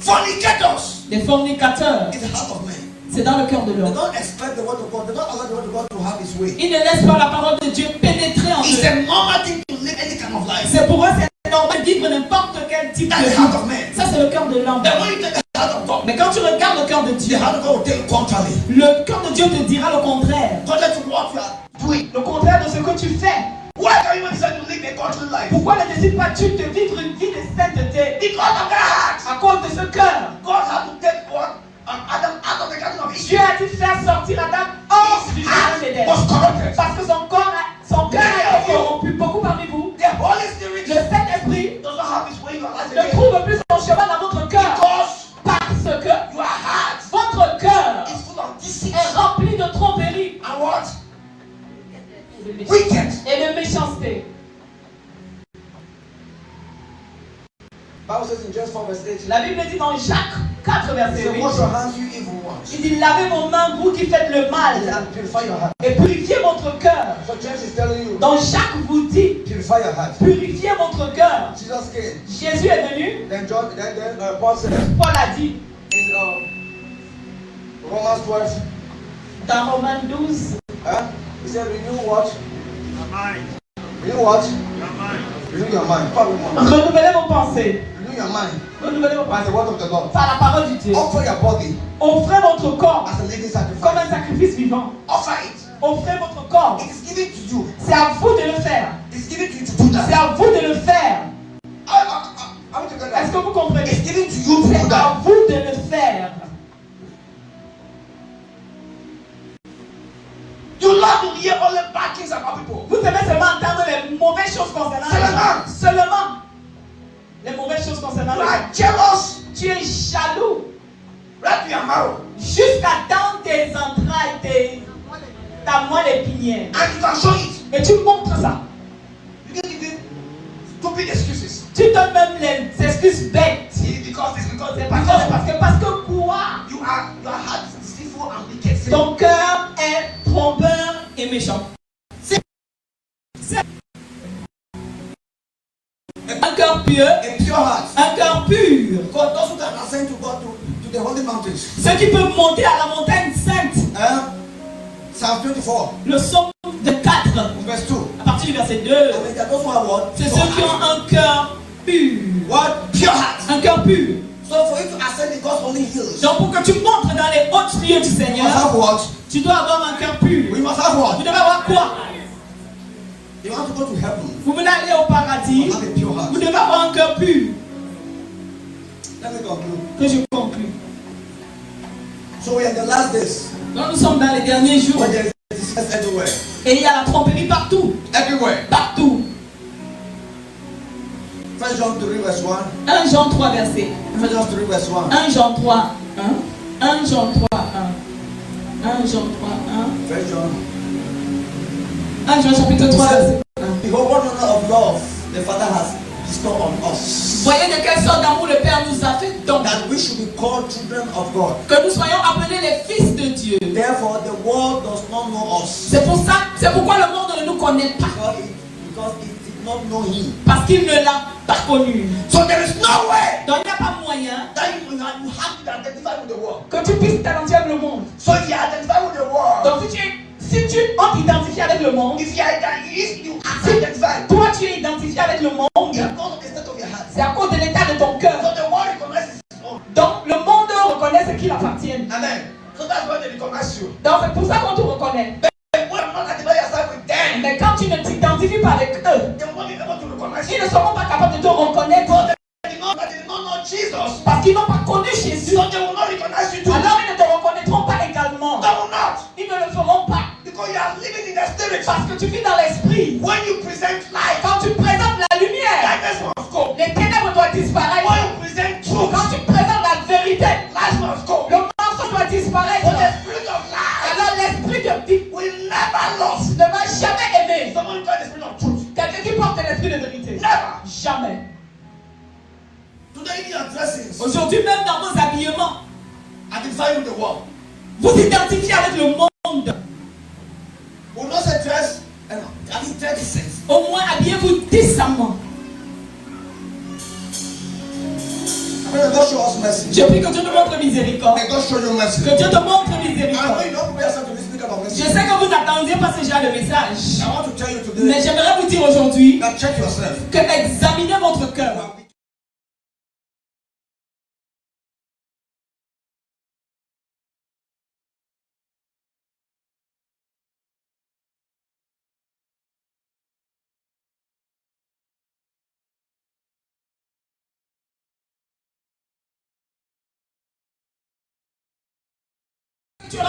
Fornicators. des fornicateurs. In the heart of man. C'est dans le cœur de They l'homme. don't expect the word of God. They don't allow the word of God to have his way. Ils ne laissent pas la parole de Dieu pénétrer en It's eux. a normal thing to live any kind of life. C'est pour eux, c'est normal de vivre n'importe quel type de That's the vie. heart of man. Ça, c'est le cœur de l'homme. Then when you take the heart of God, Mais quand tu regardes le cœur de the Dieu, heart of God will tell you contrary. le cœur de Dieu te dira le contraire. Contrary to what you are doing. Le contraire de ce que tu fais. Why can you decide to live a godly life? Pourquoi ne décides pas tu de vivre une vie de sainteté? Because of that heart. À cause de ce cœur. God had to take one Adam out of the garden of Dieu Eden. a dû faire sortir Adam hors du His jardin heart d'Éden. was corrupted. Parce que son cœur a été corrompu. Beaucoup parmi vous, The Holy Spirit le Saint-Esprit does not have his way in your life ne again. trouve plus son chemin dans votre cœur. Because Parce que your heart votre cœur is full of deceit est rempli de tromperie and what? Wicked. et de méchanceté. Bible says in James 4 verse 8. La Bible dit dans Jacques 4 It verset says, 8. wash your hands, you evil ones, Il dit lavez vos mains, vous qui faites le mal, and purify your heart. et purifiez votre cœur. So James is telling you, Dans Jacques vous dit, purify your heart. purifiez votre cœur. Jesus came. Jésus est venu, Then Paul said Paul a dit in Romans 12, dans Romains 12, he said, renew what? Your mind. Renew what? Your mind. Renew your mind. Pas le monde. renouvelez vos pensées. Renew your mind Renouvelez vos by pensées the word of the Lord. par la parole du Dieu. Offer your body Offrez votre corps as a living comme un sacrifice. sacrifice vivant. Offer it. Offrez votre corps. It is given to you. C'est à vous de le faire. It's given to you to do C'est that. à vous de le faire. Are we together? Est-ce que vous comprenez? It's given to you to do C'est à that. vous de le faire. You love to hear all the bad things about people. Vous devez seulement entendre les mauvaises choses concernant les gens. Seulement les mauvaises choses concernant You les are gens. jealous. Tu es jaloux Right to your marrow. jusqu'à dans tes entrailles, ta moelle épinière. And you can show it. Et tu montres ça. You can give them stupid excuses. Tu donnes même les excuses bêtes. See, because C'est parce que quoi? your heart is deceitful and wicked. Ton cœur est trompeur et méchant. Un cœur pieux, A pure heart. un cœur pur. God, those who can ascend to God to the holy mountains. Ceux qui peuvent monter à la montagne sainte. Psalm 24, Le psaume de 4, verse 2. à partir du verset 2. I mean, there are those who have what? C'est ceux qui ont un cœur pur. What? Pure heart. Un cœur pur. So for you to ascend in God's holy hills, Donc pour que tu montres dans les hautes lieux du you must Seigneur, have what? tu dois avoir un cœur pur. We must have Vous what? devez avoir quoi? You want to go to heaven, Vous voulez aller au paradis, have a pure heart. vous devez avoir un cœur pur. Let me conclude. Que je conclue. So we are in the last days, Donc nous sommes dans les derniers jours. when there is distress everywhere. Et il y a la tromperie partout. Everywhere. Partout. 1 John 3 verse 1. 1 Jean 3 verset. 1 John 3 verse 1. 1 Jean 3, 1. 1 Jean 3, 1. 1 Jean 3, 1 John. 1. 1 Jean chapitre 3 verset. Behold, what manner of love the Father has bestowed on us, Voyez de quelle sorte d'amour le Père nous a fait donc that we should be called children of God. que nous soyons appelés les fils de Dieu. Therefore, the world does not know us, C'est pourquoi le monde ne nous connaît pas. because it did not know Him. Parce qu'il ne l'a pas connu. So there is no way Donc il n'y a pas moyen that you have to identify with the world. que tu puisses t'identifier avec le monde. So if you identify with the world, Donc si tu t'identifies avec le monde, if you identify, toi tu es identifié avec le monde, because of the state of your heart. c'est à cause de l'état de ton cœur. So the world recognizes its own. Donc le monde reconnaît ce qu'il appartient. Amen. So that's why they recognize you. Donc c'est pour ça qu'on te reconnaît. But when you not identify yourself with them, Mais quand tu ne t'identifies pas avec eux, they won't be able to recognize ils you. ne seront pas capables de te reconnaître They did not know Jesus. parce qu'ils n'ont pas connu Jésus. So they will not recognize you too. Alors ils ne te reconnaîtront pas également. They will not. Ils ne le feront pas Because you are living in the spirit. parce que tu vis dans l'esprit. When you present light, Quand tu présentes la lumière, darkness must go. les ténèbres doivent disparaître. When you present truth, Quand tu présentes la vérité, light must go. le mensonge doit disparaître. For the spirit of light Alors l'esprit de vie will never lose. ne va jamais aimer Someone call the spirit of truth. quelqu'un qui porte l'esprit de vérité. Never. Jamais. Today in your dressings, Aujourd'hui même dans vos habillements, identify with the world. vous identifiez avec le monde. We will not say dress and I think 30 cents. Au moins habillez-vous décemment. May God show us mercy. Je prie que Dieu te montre miséricorde. May God show you mercy. Que Dieu te montre I know miséricorde. you don't prepare yourself to speak about Je mercy. sais que vous n'attendiez pas ce genre de message. I want to tell you Mais today j'aimerais vous dire aujourd'hui that check yourself. que examinez votre cœur.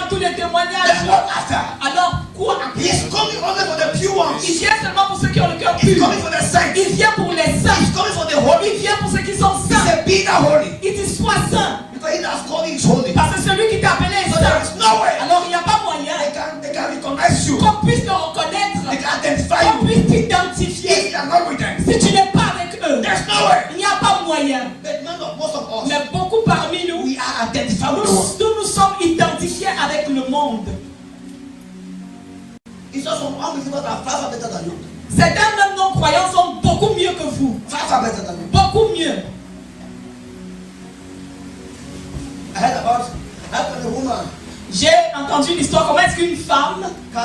tous les témoignages. Then what after? Alors quoi He is coming only for the pure ones. Il vient seulement pour ceux qui ont le cœur He's pur. coming for the saints. Il vient pour les saints. He's coming for the holy. Il vient pour ceux qui sont He saints. said, be thou holy. Il dit sois saint. Because he that has called you is holy. Parce que celui qui t'a appelé est So there saint. is no way Alors il n'y a pas moyen they can recognize you. qu'on puisse te reconnaître, They can identify qu'on you. puisse If t'identifier. you are not with them, Si tu n'es pas avec eux, there's no way. il n'y a pas moyen. But most of us, Mais beaucoup parmi nous, we are identified with the world. nous sommes identifiés avec le monde. It's just some unbelievers that are far better than you. Certains même non-croyants sont beaucoup mieux que vous. Far better than you. Beaucoup mieux. I heard about how can a woman J'ai entendu une histoire comment est-ce qu'une femme can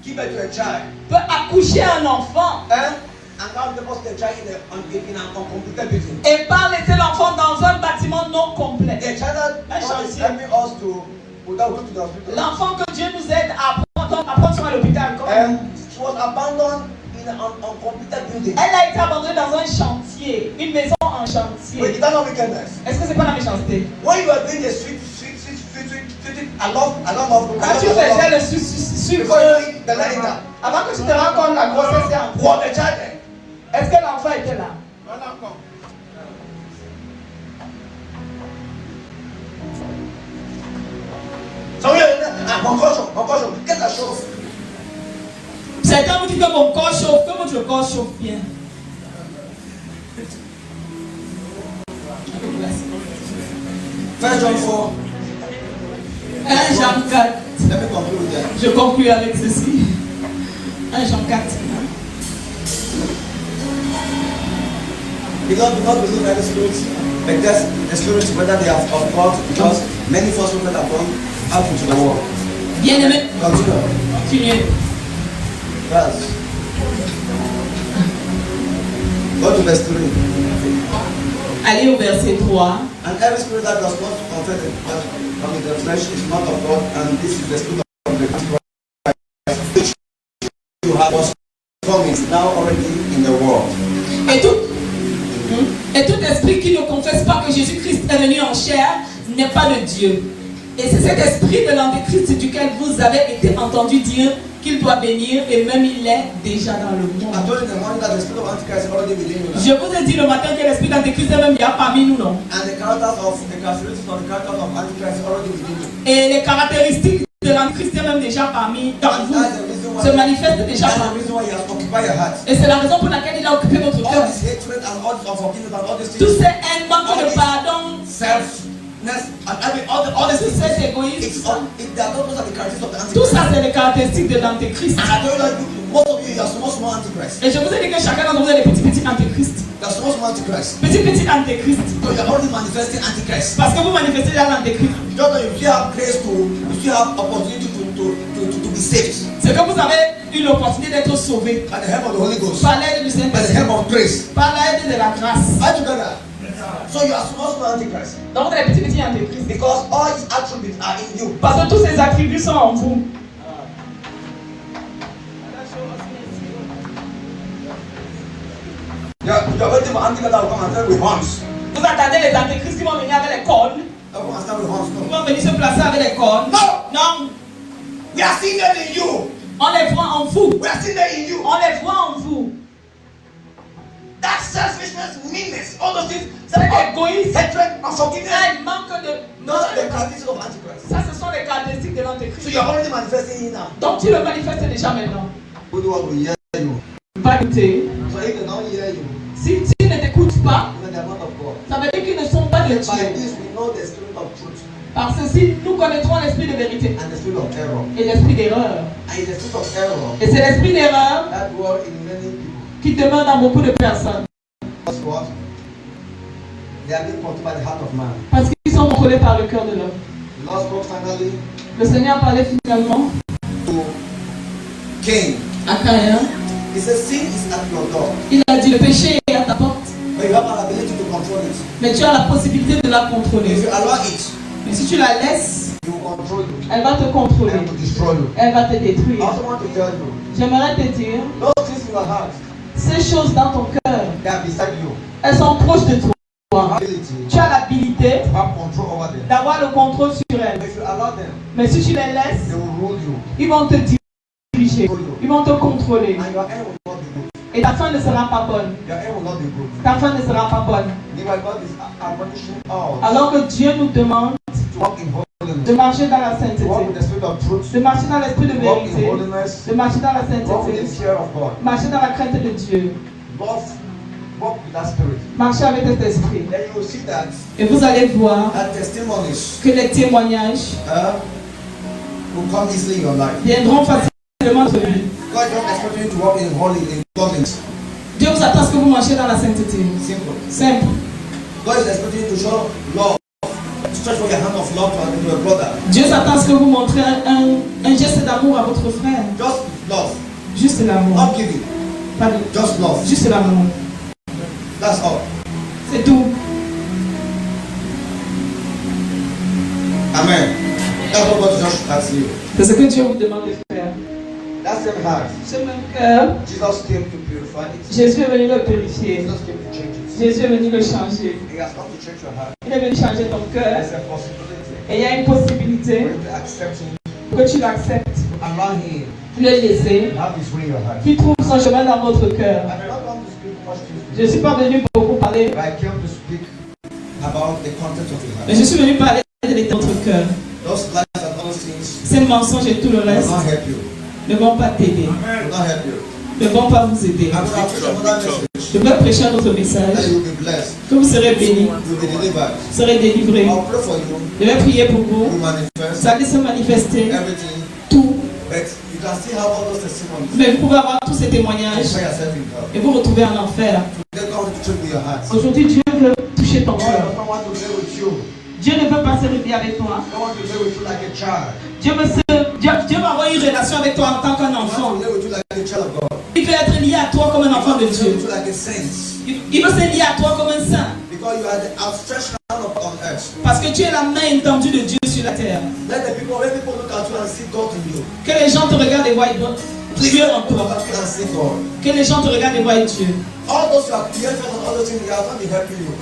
give birth to a child, peut accoucher un enfant and now deposit the child in an uncompleted building. et pas laisser l'enfant dans un bâtiment non complet. The child God is helping us to without going to the hospital. L'enfant que Dieu nous aide à prendre soin à l'hôpital. She was abandoned in an uncompleted building. Elle a été abandonnée dans un chantier, une maison en chantier. Wait, is that not wickedness? Est-ce que c'est pas la méchanceté? When you are doing the sweet, I love. Quand tu faisais le sucre, Before you eat the line down. avant que tu te rends compte la grossesse est en cours, What the child then? est-ce que l'enfant était là? So concussion, get a show. Certains vous disent que mon corps chauffe, que votre corps chauffe bien. First John 4. 1 Jean 4. Let me conclude with that. Je conclue avec ceci. 1 Jean 4. Because do not believe every spirit, but test the spirits whether they are of God, because many false prophets have gone out into the world. Bien-aimé, Continue. continuez. Verse. Go to verse 3. Allez au verset 3. And every spirit that does not confess from the flesh is not of God, and this is the spirit of the Christ, which you have was coming now already in the world. Et tout esprit qui ne confesse pas que Jésus-Christ est venu en chair n'est pas de Dieu. Et c'est cet esprit de l'antéchrist duquel vous avez été entendu dire qu'il doit venir et même il est déjà dans le I monde. told you in the morning that the spirit of Antichrist is already within you now. Je vous ai dit le matin que l'esprit d'antéchrist est même déjà parmi nous, non? And the characters of the characteristics of the characters of Antichrist is already within you. Et les caractéristiques de l'antéchrist est même déjà parmi dans vous, se manifestent déjà That's the parmi reason why he has occupied your heart. Et c'est la raison pour laquelle il a occupé votre All cœur. this hatred and all this unforgiveness and all these Tous things, ces haines, manque de pardon, selfness, and I mean all these tous things, ces égoïsmes, it's all, they are not those are the characteristics of the tout Antichrist. ça c'est les caractéristiques de l'antéchrist. And I told you that most of you are small Antichrist. Et je vous ai dit que chacun d'entre vous est des petits antéchrists. You are small Antichrist. Petit antéchrist. So you are already manifesting Antichrist. Parce que vous manifestez déjà l'antéchrist. You don't know you still have grace you still have opportunity to be saved C'est que vous avez eu l'opportunité d'être sauvé by the help of the Holy Ghost, par l'aide du by the Saint-Esprit, help of grace. par l'aide de la grâce. Are you together? So you are small Antichrist Donc vous êtes des petits antéchrists. because all his attributes are in you. Parce que tous ces attributs sont en vous. You are waiting for Antichrist that will come and stand with horns. Vous attendez les antéchrists qui vont venir avec les cornes. That will come and stand with horns. Ils No. vont venir se placer avec les cornes. No. Non. We are seeing them in you. On les voit en vous. We are seeing them in you. On les voit en vous. That selfishness, meanness, all those things, C'est égoïste. hatred, unforgiveness. Un manque de... Those are the characteristics of Antichrist. Ça, ce sont les caractéristiques de So l'antéchrist. you are already manifesting it now. Donc tu le manifestes déjà maintenant. Who do want to hear you? Va écouter. So if they don't hear you, Si tu ne t'écoutes pas, then they are not of God. ça veut dire qu'ils ne sont pas de By Dieu. this we know the spirit of truth Parce que si nous connaîtrons l'esprit de vérité and the spirit of error. et l'esprit d'erreur, And it's the spirit of error et c'est l'esprit d'erreur that dwell in many people. qui demeure dans beaucoup de personnes. Because what? They are being controlled by the heart of man. Parce qu'ils sont contrôlés par le cœur de l'homme. The Lord spoke finally Le Seigneur parlait finalement to Cain. à Caïn. He said, sin is at your door, Il a dit le péché est à ta porte, but you have an ability to control it. mais tu as la possibilité de la contrôler. If you allow it, Mais si tu la laisses, it will control you elle va te contrôler. and to destroy you. Elle va te I détruire. also want to tell you, J'aimerais te dire, those things in your heart, ces choses dans ton cœur, they are beside you. elles sont proches de toi. Ability Tu as l'habilité to have control over them. d'avoir le contrôle sur elles. If you allow them, Mais si tu les laisses, they will rule you. ils vont te diriger. Ils vont te contrôler. And your end will not be good. Et ta fin ne sera pas bonne. Your end will not be good. Ta fin ne sera pas bonne. Meanwhile, God is admonishing us Alors que Dieu nous demande to walk in holiness, de marcher dans la to walk sainteté, with the spirit of truth, de marcher dans l'esprit de to walk in vérité, holiness, de marcher dans la walk with the sainteté, fear of God. marcher dans la crainte de Dieu, Walk with that spirit. marcher avec cet esprit. Then you will see that Et vous allez voir testimonies que les témoignages will come easily in your life. viendront facilement sur lui. God is not expecting you to walk in godliness. Dieu vous attend à ce que vous marchiez dans la sainteté. Simple. Simple. God is expecting you to show love. Stretch out your hand of love to your brother. Dieu s'attend à ce que vous montrez un geste d'amour à votre frère. Just love. Juste l'amour. Not giving. Pas de- Just love. Juste l'amour. That's all. C'est tout. Amen. That's what God just asks you. C'est ce que Dieu vous demande de faire. That same heart. Ce même cœur, Jesus came to purify it. Jésus est venu le purifier. Jesus came to change it. Jésus est venu le changer. He has come to change your heart. Il est venu changer ton cœur. There's a possibility Et il y a une for possibilité you to accept Him. que tu l'acceptes. Allow Him Le laisser. to have His way in your heart. Qu'il trouve son chemin dans votre cœur. I did not come to speak much to you, Je ne suis pas venu beaucoup parler, but I came to speak about the content of your mais heart. je suis venu parler de l'état de votre cœur. Those lies and other things Ces mensonges et tout le will reste not help you. ne vont pas t'aider, Will not help you. ne vont pas vous aider. I'm going to preach another message Je vais prêcher un autre that message, you will be blessed. que vous serez bénis, You will be delivered. vous serez délivrés. I'll pray for you. Je vais prier pour vous. You manifest Vous allez se manifester everything, tout, but you can still have all those testimonies. mais vous pouvez avoir tous ces And témoignages find yourself in God. et vous retrouver en enfer. Let God want to check with your heart. Aujourd'hui, Dieu veut toucher ton God cœur. does not want to play with you. Dieu ne veut pas se réveiller avec toi. God want to play with you like a child. Dieu veut avoir une relation avec toi en tant qu'un God want enfant. to play with you like a child of God. Il veut être lié à toi comme un enfant de Play with Dieu. you like a saint. Il veut se lier à toi comme un saint. Because you are the outstretched hand on earth. Parce que tu es la main étendue de Dieu sur la terre. Let people look at you and see God in you. Que les gens te regardent et voient Dieu en Look toi. at you and see God. Que les gens te regardent et voient Dieu. All those you are created and all those things, they are not be helping you.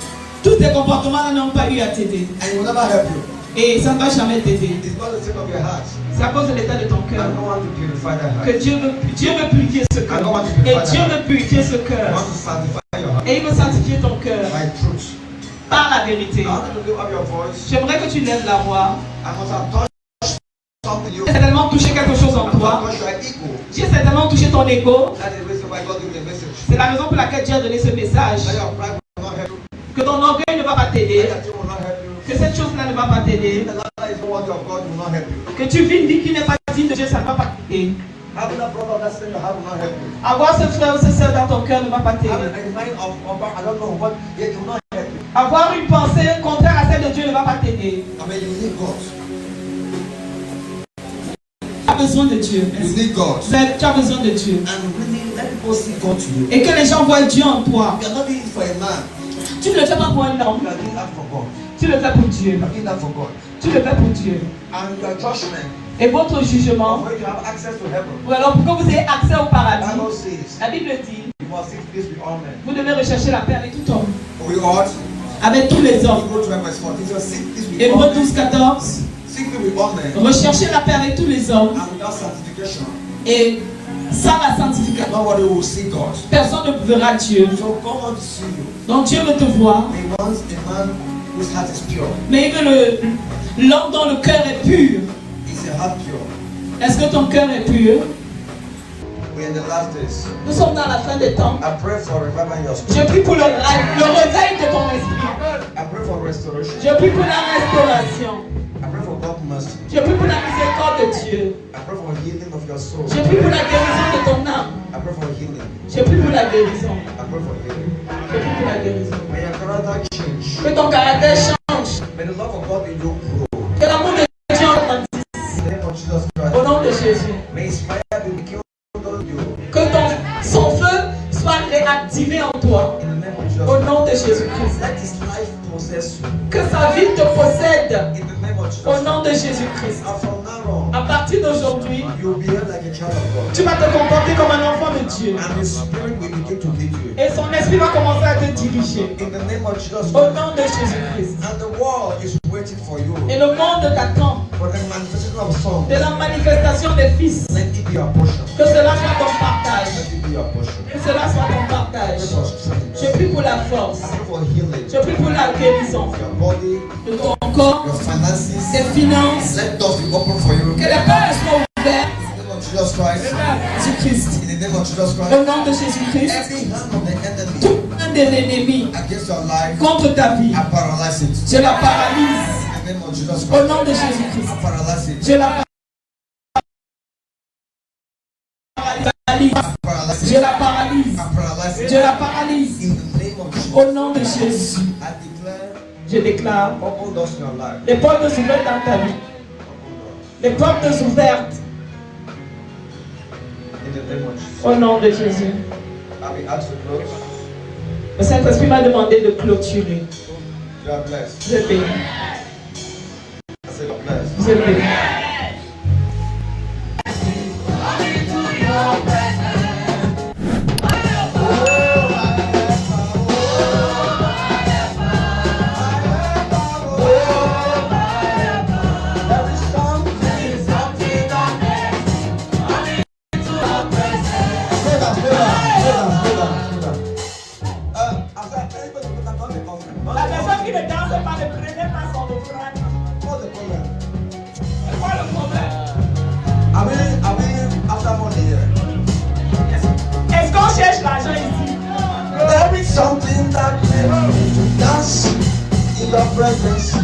Tous tes comportements n'ont pas eu à t'aider. And it will never help you. Et ça ne va jamais t'aider. It's not the sake of your heart. C'est à cause de l'état de ton I cœur don't want to purify that heart. que Dieu veut purifier ce cœur. Et Dieu veut purifier ce I cœur. want to sanctify your heart Et il veut sanctifier ton cœur by truth. par la vérité. I want you to lift up your voice. J'aimerais que tu lèves la voix. I must have touched something you. Dieu a certainement touché quelque chose en toi. Touch your ego. Dieu a certainement touché ton ego. That is the reason why God gave you the message. C'est la raison pour laquelle Dieu a donné ce message. That your pride will not help you. Que ton orgueil ne va pas t'aider. That your will not help you. Que cette chose-là ne va pas t'aider. The life is the word of God will not help you. Que tu vis une vie qui n'est pas digne de Dieu, ça ne va pas t'aider. Having a brother that's in your heart will not help you. Avoir ce frère ou ce soeur dans ton cœur ne va pas Having t'aider. a mind of I don't know what, yet it will not help you. Avoir une pensée contraire à celle de Dieu ne va pas t'aider. I mean, you need God. Tu as besoin de Dieu. You need God. Tu as besoin de Dieu. And really let people see God to you. Et que les gens voient Dieu en toi. You are not doing it for a man. Tu ne le fais pas pour un homme. You are doing that for God. Tu le fais pour Dieu. You are doing that for God. Tu le fais pour Dieu. And your judgment, Et votre jugement, for you to have access to heaven. ou alors pour que vous ayez accès au The paradis, Bible says, la Bible dit, you must seek peace with all men. vous devez rechercher la paix avec tout homme. We ought. Avec tous les hommes. Hebrews 12 verse 14. So seek peace with all Hébreux men. 12, 14. Seek peace with all men. Recherchez la paix avec tous les hommes. And without sanctification, Et sans la sanctification, nobody will see God. personne ne verra Dieu. So God wants to see you. Donc Dieu veut te voir. He wants a man whose heart is pure. Mais il veut l'homme dont le cœur est pur. Is a heart pure? Est-ce que ton cœur est pur? We're in the last days. Nous sommes dans la fin des temps. I pray for revival in your spirit. Je prie pour le réveil de ton esprit. I pray for restoration. Je prie pour la restauration. I pray for God's mercy. Je prie pour la miséricorde de Dieu. I pray for healing of your soul. Je prie pour la guérison de ton âme. I pray for healing. Je prie pour la guérison. I pray for healing. Je prie pour la guérison. May your character change. Que ton caractère change. May the love of God in you grow. Que l'amour de Dieu grandisse. In the name of Jesus Christ. Au nom de Jésus. May His fire be rekindled on you. Que son feu soit réactivé en toi. In the name of Jesus Au Christ. nom de Jésus-Christ. Let His life possess you. Que sa vie te possède. In the name of Jesus Au Christ. nom de Jésus-Christ. And from now on, À partir d'aujourd'hui, you will behave like a child of God. tu vas te comporter comme un enfant de Dieu. And His Spirit will begin to lead you. Et son esprit va commencer à te diriger. In the name of Jesus Au Christ. nom de Jésus-Christ. And the world is waiting for you. Et le monde t'attend For the manifestation of sons. de la manifestation des fils. Let it be your portion. Que cela soit ton partage. Let it be your portion. Que cela soit ton partage. Pray for strength. Je prie pour la force. Pray for healing. Je prie pour la guérison Your body, de ton corps, your finances. tes finances. Let doors be open for you. Que les portes soient ouvertes. In the name of Jesus Christ. Jésus-Christ. In the name of Jesus Christ. Au nom de Jésus-Christ. Every hand of the enemy Toute main de l'ennemi against your life, contre ta vie, I paralyze it. je la paralyse. In the name of Jesus Au Christ. nom de Jésus-Christ. I paralyze it. Je la paralyse. Paralyze Je it. la paralyse. I paralyze Je it. la paralyse. In the name of Jesus. Au nom de Jésus. I declare Je déclare open doors in your life. les portes ouvertes dans ta vie. Les portes ouvertes In the name of Jesus. au nom de Jésus. I'll be asked to close. Le Saint-Esprit m'a demandé de clôturer. You are blessed. Vous êtes bénis. I say you're blessed. Vous êtes bénis. La personne qui ne danse pas ne prenait pas son offrande. C'est quoi le problème? Est-ce qu'on cherche l'argent ici? There is something that makes me dance in your presence.